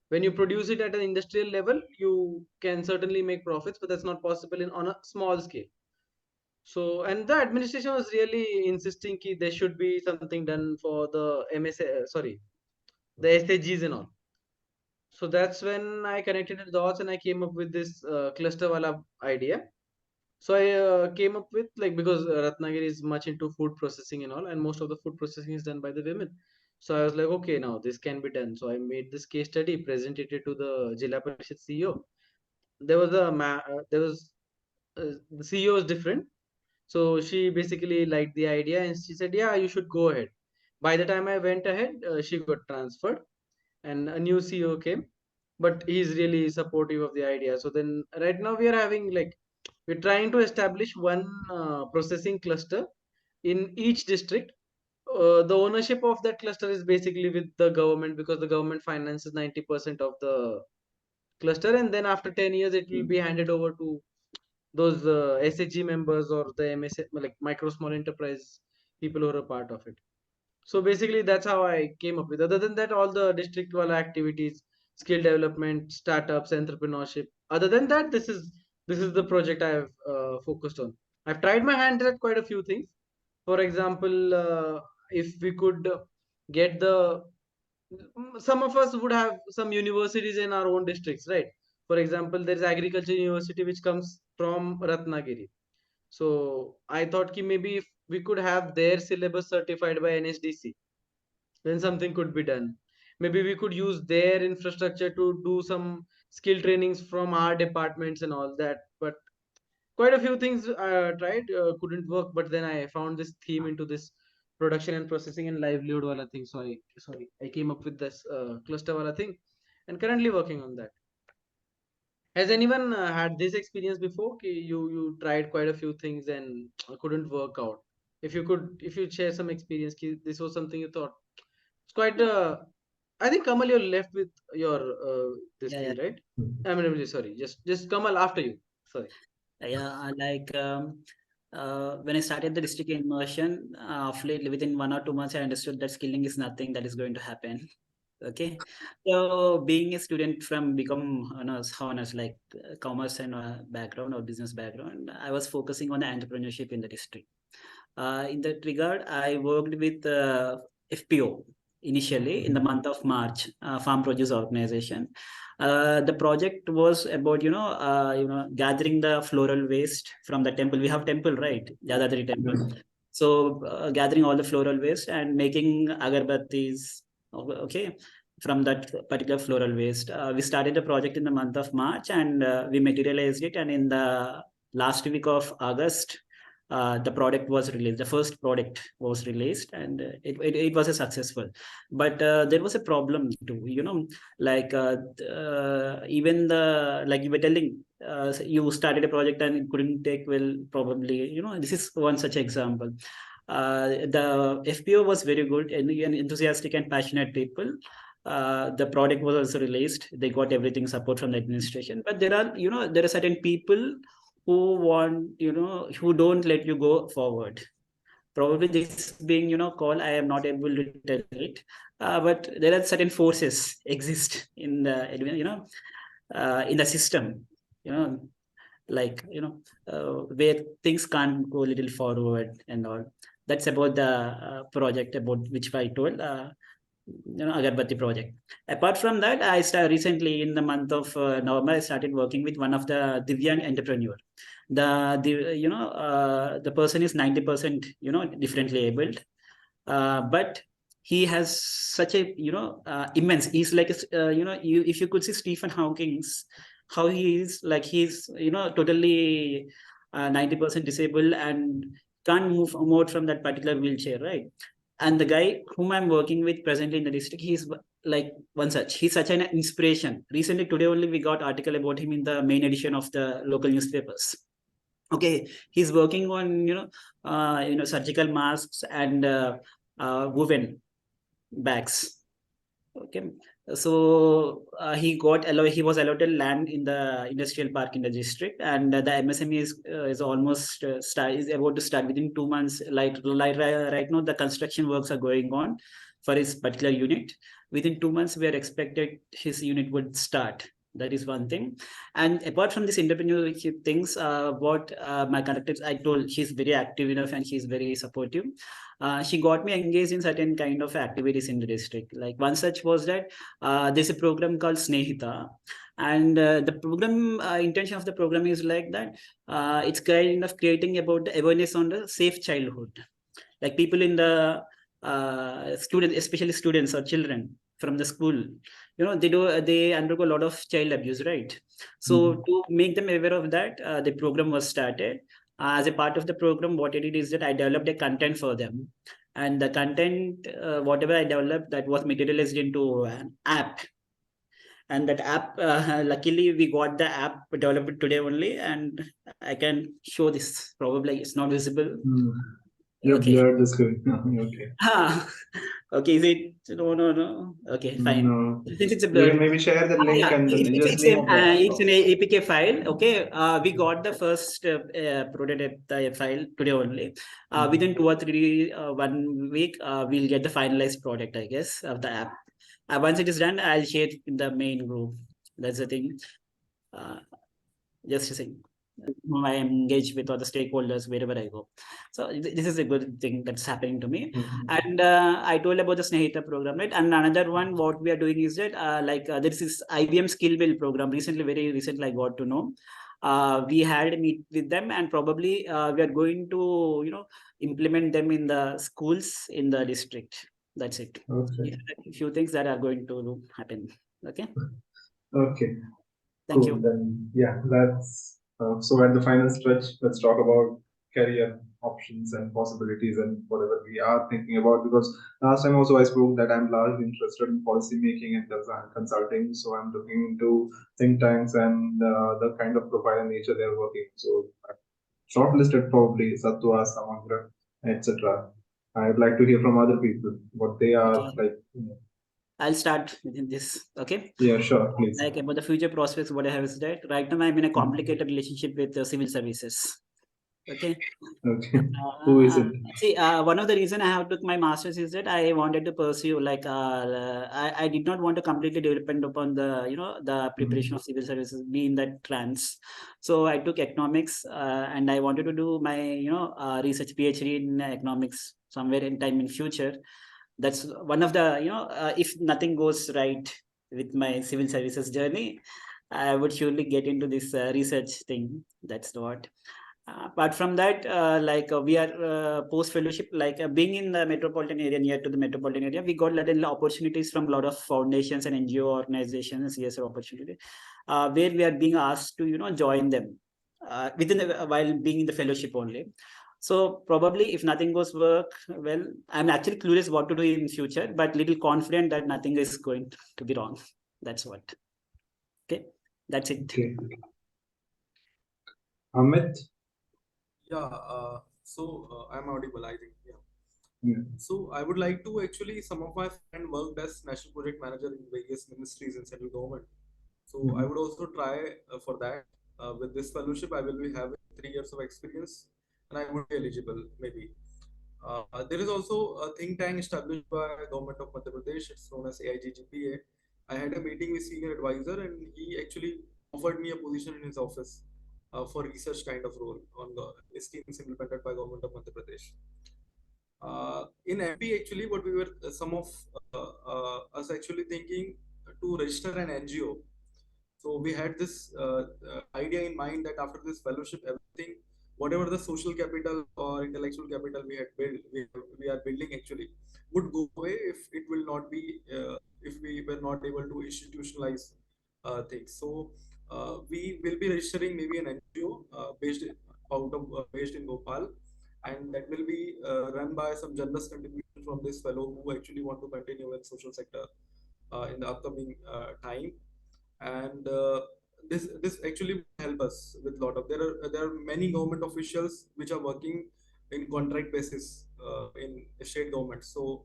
When you produce it at an industrial level, you can certainly make profits, but that's not possible on a small scale. So, and the administration was really insisting that there should be something done for the the SHGs and all. So that's when I connected the dots and I came up with this cluster wala idea. So I came up with, like, because Ratnagiri is much into food processing and all, and most of the food processing is done by the women. So I was like, okay, now this can be done. So I made this case study, presented it to the Jilla Parishad CEO. There was the CEO was different. So she basically liked the idea and she said, yeah, you should go ahead. By the time I went ahead, she got transferred and a new CEO came, but he's really supportive of the idea. So then right now we are having like, we're trying to establish one processing cluster in each district. The ownership of that cluster is basically with the government, because the government finances 90% of the cluster, and then after 10 years it will be handed over to those SHG members or the MS, like micro small enterprise people who are a part of it. So basically that's how I came up with. Other than that, all the district wala activities, skill development, startups, entrepreneurship. Other than that, this is the project I have focused on. I've tried my hand at quite a few things. For example, if we could get the, some of us would have some universities in our own districts, right? For example, there is agriculture university which comes from Ratnagiri. So I thought ki maybe if we could have their syllabus certified by NSDC, then something could be done. Maybe we could use their infrastructure to do some skill trainings from our departments and all that. But quite a few things I tried, couldn't work. But then I found this theme into this production and processing and livelihood wala thing. So I came up with this cluster wala thing, and currently working on that. Has anyone had this experience before? Ki you tried quite a few things and couldn't work out. If you share some experience, ki this was something you thought it's quite. I think Kamal, you're left with your this Yeah, thing, yeah. right? I'm really sorry. Just Kamal after you. Sorry. Yeah, when I started the district immersion, within 1 or 2 months, I understood that skilling is nothing that is going to happen. Okay, so being a student from become honors like commerce and background or business background, I was focusing on the entrepreneurship in the district. In that regard, I worked with FPO initially in the month of March, Farm Produce Organization. The project was about gathering the floral waste from the temple. We have temple, right? Yadadri temple. So gathering all the floral waste and making agarbattis. Okay, from that particular floral waste. We started the project in the month of March, and we materialized it. And in the last week of August, the product was released. The first product was released, and it was a successful. But there was a problem too. Even the, like you were telling, you started a project and it couldn't take well. Probably, this is one such example. The FPO was very good and enthusiastic and passionate people. The product was also released. They got everything support from the administration. But there are certain people who want, who don't let you go forward. Probably this being, call, I am not able to tell it. But there are certain forces exist in the, in the system, where things can't go a little forward and all. That's about the project about which I told. Agarbatti project. Apart from that, I started recently in the month of November. I started working with one of the Divyang entrepreneur. The person is 90% differently abled, but he has such a immense. He's like if you could see Stephen Hawking's, how he is like he's totally 90% disabled and can't move more from that particular wheelchair, right? And the guy whom I'm working with presently in the district, he's like he's such an inspiration. Recently, today only we got article about him in the main edition of the local newspapers. Okay, he's working on surgical masks and woven bags. Okay, so he was allotted land in the industrial park in the district, and the MSME is almost is about to start within 2 months. Right now, the construction works are going on for his particular unit. Within 2 months, we are expected his unit would start. That is one thing. And apart from this entrepreneurship things, what my conductor, I told, she's very active enough and she's very supportive. She got me engaged in certain kind of activities in the district. Like one such was that there's a program called Snehita, and the program intention of the program is like that. It's kind of creating about the awareness on the safe childhood, like people in the students, especially students or children from the school. They undergo a lot of child abuse, right? So to make them aware of that, the program was started. As a part of the program, what I did is that I developed a content for them. and the content, whatever I developed, that was materialized into an app. And that app, luckily we got the app developed today only, and I can show this. Probably it's not visible. You Okay. blurred the screen. Okay. Okay, is it? No. Okay, fine. No. Since it's a You blur. can maybe share the link Yeah, and the just it's name of the app. it's an APK file. Okay, we got the first prototype file today only. Within 2 or 3 1 week, we'll get the finalized product, I guess, of the app. Once it is done, I'll share it in the main group. That's the thing. Just a second. I engage with other stakeholders wherever I go. So this is a good thing that's happening to me. And I told about the Snehita program, right? And another one, what we are doing is that there is this IBM Skill Build program. Very recently, I got to know. We had a meet with them, and probably we are going to implement them in the schools in the district. That's it. Okay. A few things that are going to happen. Okay. Okay. Thank Cool. you. Then yeah, that's so at the final stretch, let's talk about career options and possibilities and whatever we are thinking about. Because last time also I spoke that I'm largely interested in policy making and consulting. So I'm looking into think tanks and the kind of profile and nature they're working. So I've shortlisted probably Satwa, Samagra, etc. I'd like to hear from other people what they are like. I'll start with this. Okay. Yeah, sure, please. Like about the future prospects, what I have is that right now I'm in a complicated relationship with civil services. Okay. Okay. Who is it? See, one of the reason I have took my master's is that I wanted to pursue I did not want to completely depend upon the preparation of civil services, be in that trance. So I took economics and I wanted to do my research PhD in economics somewhere in time in future. That's one of the if nothing goes right with my civil services journey, I would surely get into this research thing. That's what. Apart from that, we are post fellowship, being in the metropolitan area, near to the metropolitan area, we got little opportunities from a lot of foundations and NGO organizations, CSR opportunity, where we are being asked to join them while being in the fellowship only. So probably if nothing goes well, I'm actually curious what to do in future, but little confident that nothing is going to be wrong. That's what. Okay, that's it. Okay. Amit? Yeah, I'm audible, I think. Yeah. So I would like to actually, some of my friends worked as national project manager in various ministries in central government. So I would also try for that. With this fellowship, I will be having 3 years of experience, and I would be eligible maybe. There is also a think tank established by government of Madhya Pradesh. It's known as AIGGPA. I had a meeting with senior advisor, and he actually offered me a position in his office for research kind of role on the schemes implemented by government of Madhya Pradesh. In MP, actually, what we were some of us actually thinking to register an NGO. So we had this idea in mind that after this fellowship, everything, whatever the social capital or intellectual capital we had built, we are building actually, would go away if it will not be, if we were not able to institutionalize things. So we will be registering maybe an NGO based in Bhopal, and that will be run by some generous contribution from this fellow who actually want to continue in social sector in the upcoming time. And this actually will help us with a lot of there are many government officials which are working in contract basis in state government. So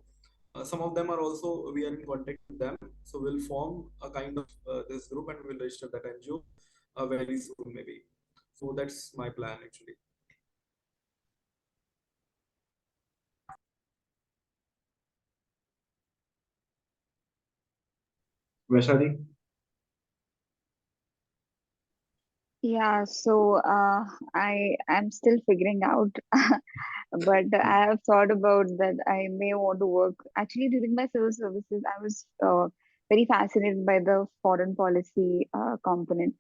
some of them are also, we are in contact with them, so we'll form a kind of this group and we'll register that NGO very soon maybe. So that's my plan actually. Vaishali? Yeah, so I am still figuring out, but I have thought about that I may want to work. Actually, during my civil services, I was very fascinated by the foreign policy component.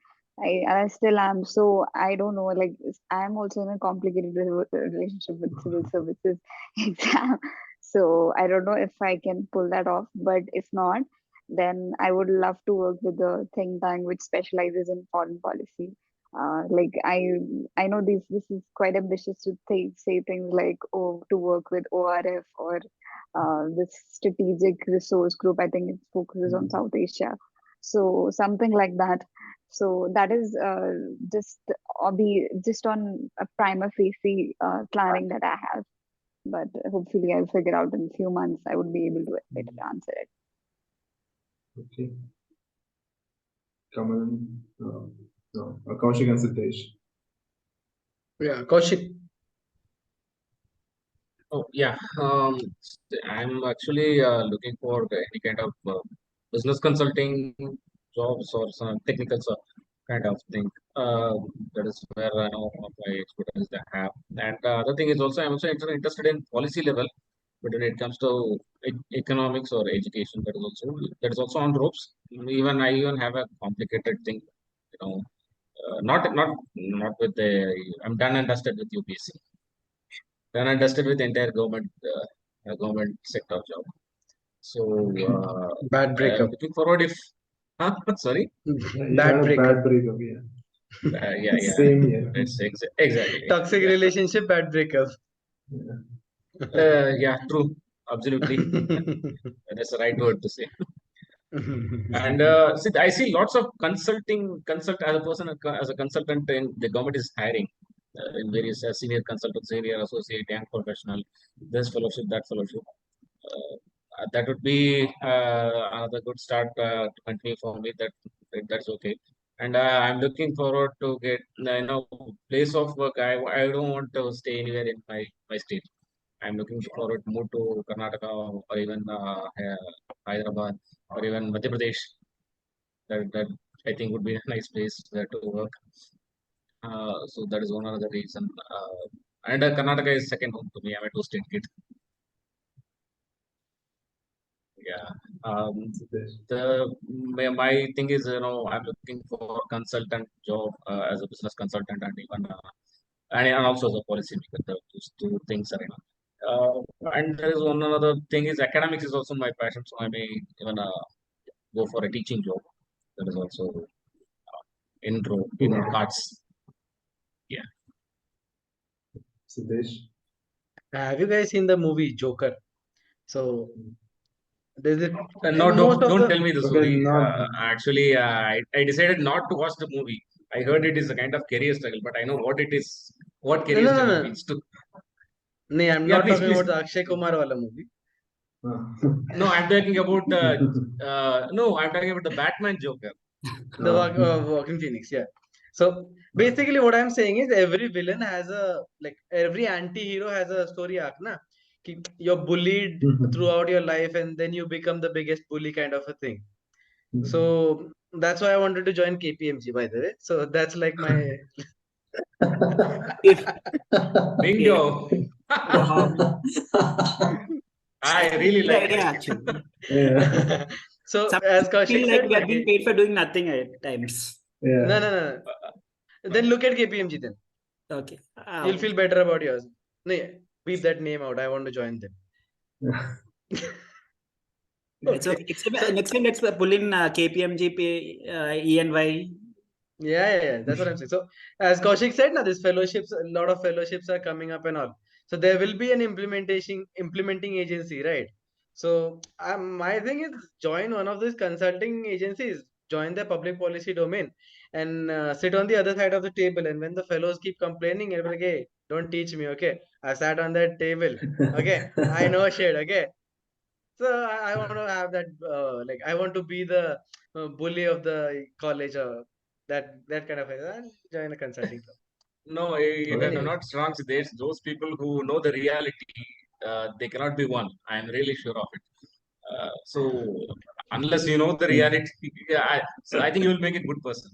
I still am. So I don't know, like I am also in a complicated relationship with civil services exam. So I don't know if I can pull that off, but if not, then I would love to work with a think tank which specializes in foreign policy Like I know this is quite ambitious to say things like, oh, to work with ORF or this strategic resource group. I think it focuses on South Asia, so something like that. So that is just just on a prima facie planning that I have. But hopefully, I'll figure out in a few months. I would be able to better answer it. Okay. Kamal, Koushik and Siddhesh. Yeah, Koushik. Oh, yeah. I'm actually looking for any kind of business consulting jobs or some technical kind of thing. That is where I know of my expertise that I have. And the other thing is also I'm also interested in policy level, but when it comes to economics or education, that is also on ropes. Even I even have a complicated thing, you know. Not with the. I'm done and dusted with UPSC. Done and dusted with the entire government sector job. So Bad I'm breakup. looking forward if. Huh? Sorry. You Bad had a breakup. bad breakup, yeah. Yeah. Same here. That's exactly. Toxic Yeah. relationship, bad breakup. Yeah. True. Absolutely. That's the right word to say. And I see lots of consult as a person as a consultant in the government is hiring in various senior consultant, senior associate, young professional, this fellowship, that fellowship. That would be another good start to continue for me. That's okay. And I'm looking forward to get place of work. I don't want to stay anywhere in my state. I'm looking forward to move to Karnataka or even Hyderabad or even Madhya Pradesh. That I think would be a nice place where to work. So that is one other reason. And Karnataka is second home to me. I'm a two-state kid. Yeah. Siddhesh. My thing is, I'm looking for consultant job as a business consultant and even and also as a policy maker. Those two things are enough. And there is one another thing is academics is also my passion, so I may even go for a teaching job. That is also in our cards. Yeah. Siddhesh. Have you guys seen the movie Joker? So there's it. No, Most of don't the tell me the Okay, story. not. Actually, I decided not to watch the movie. I heard it is a kind of career struggle, but I know what it is, what no career no no struggle no. means to. No, I'm Yeah, not please, talking please. about the Akshay Kumar wala movie. No, I'm talking about no, I'm talking about the Batman Joker. The Walking Phoenix, yeah. So basically, what I'm saying is every villain has every anti-hero has a story arc, na? You're bullied throughout your life, and then you become the biggest bully, kind of a thing. So that's why I wanted to join KPMG, by the way. So that's like my. If Bingo. wow, I that's a really good like idea that. actually. Yeah. So Some as people Kaushik feel like said, we are being paid for doing nothing at times. no, Yeah. no, no. Then look at KPMG. Then Okay. you'll feel better about yours. No, beep that name out. I want to join them. It's Okay. okay. Except So next time, let's pull in KPMG, ENY. yeah, that's what I'm saying. So as Kaushik said, now this fellowships, a lot of fellowships are coming up and all. So there will be an implementing agency, right? So my thing is join one of these consulting agencies, join the public policy domain, and sit on the other side of the table. And when the fellows keep complaining, you'll be like, hey, don't teach me, okay? I sat on that table, okay? I know shit, okay? So I want to have that, I want to be the bully of the college, that kind of thing. I'll join a consulting firm. No, you are Anyway, not strong. There's those people who know the reality. They cannot be won. I am really sure of it. So unless you know the reality, so I think you will make a good person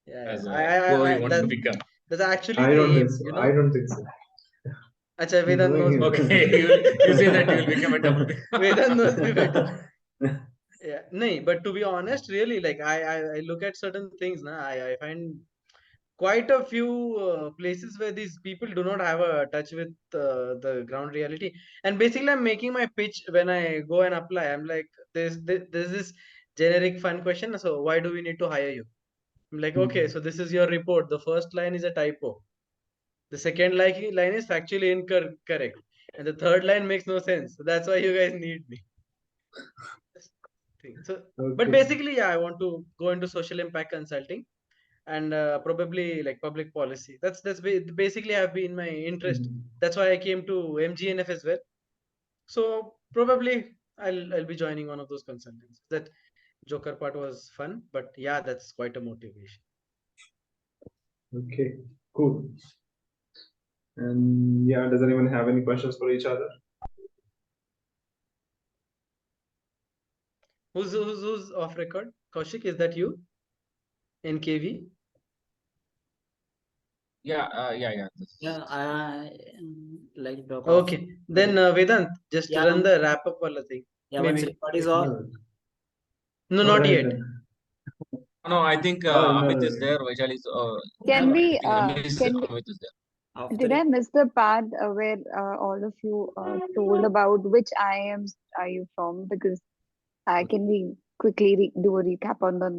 yeah, as whoever you want to become. that's actually I the don't think aim, so. you I know. don't think so. Acha, Vedant knows Knowing me better. Okay, you say that you will become a double. Vedant knows me better. him. Yeah, no, but to be honest, really, like I look at certain things, na, I find quite a few places where these people do not have a touch with the ground reality. And basically, I'm making my pitch when I go and apply. I'm like, there's this generic fun question. So why do we need to hire you? I'm like, okay, so this is your report. The first line is a typo. The second line is factually incorrect. And the third line makes no sense. So that's why you guys need me. So, but Okay. basically, yeah, I want to go into social impact consulting and probably like public policy. That's basically have been my interest. Mhm. That's why I came to MGNF as well. So probably I'll be joining one of those consultants. That Joker part was fun, but yeah, that's quite a motivation. Okay, cool. And yeah, does anyone have any questions for each other? Who's off record? Koushik, is that you? NKV? Yeah, Yeah, I like talk of. Okay, then Vedant, just Yeah, run the wrap up wala thing. yeah. Once Maybe. record is off. No, All not right yet. then. No, I think Oh, Amit no. is there. Vaishali is. Can I we, think Amit can is there. After Did I miss the part where all of you told about which IIMs are you from? Because can we quickly do a recap on the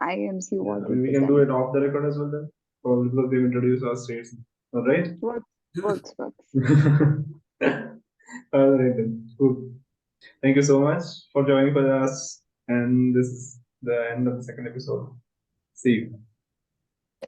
IIMs you Yeah, I already mean, we can do presented? it off the record as well then, probably because we've introduced our states. All right. Works. All right then. Cool. Thank you so much for joining for us, and this is the end of the second episode. See you.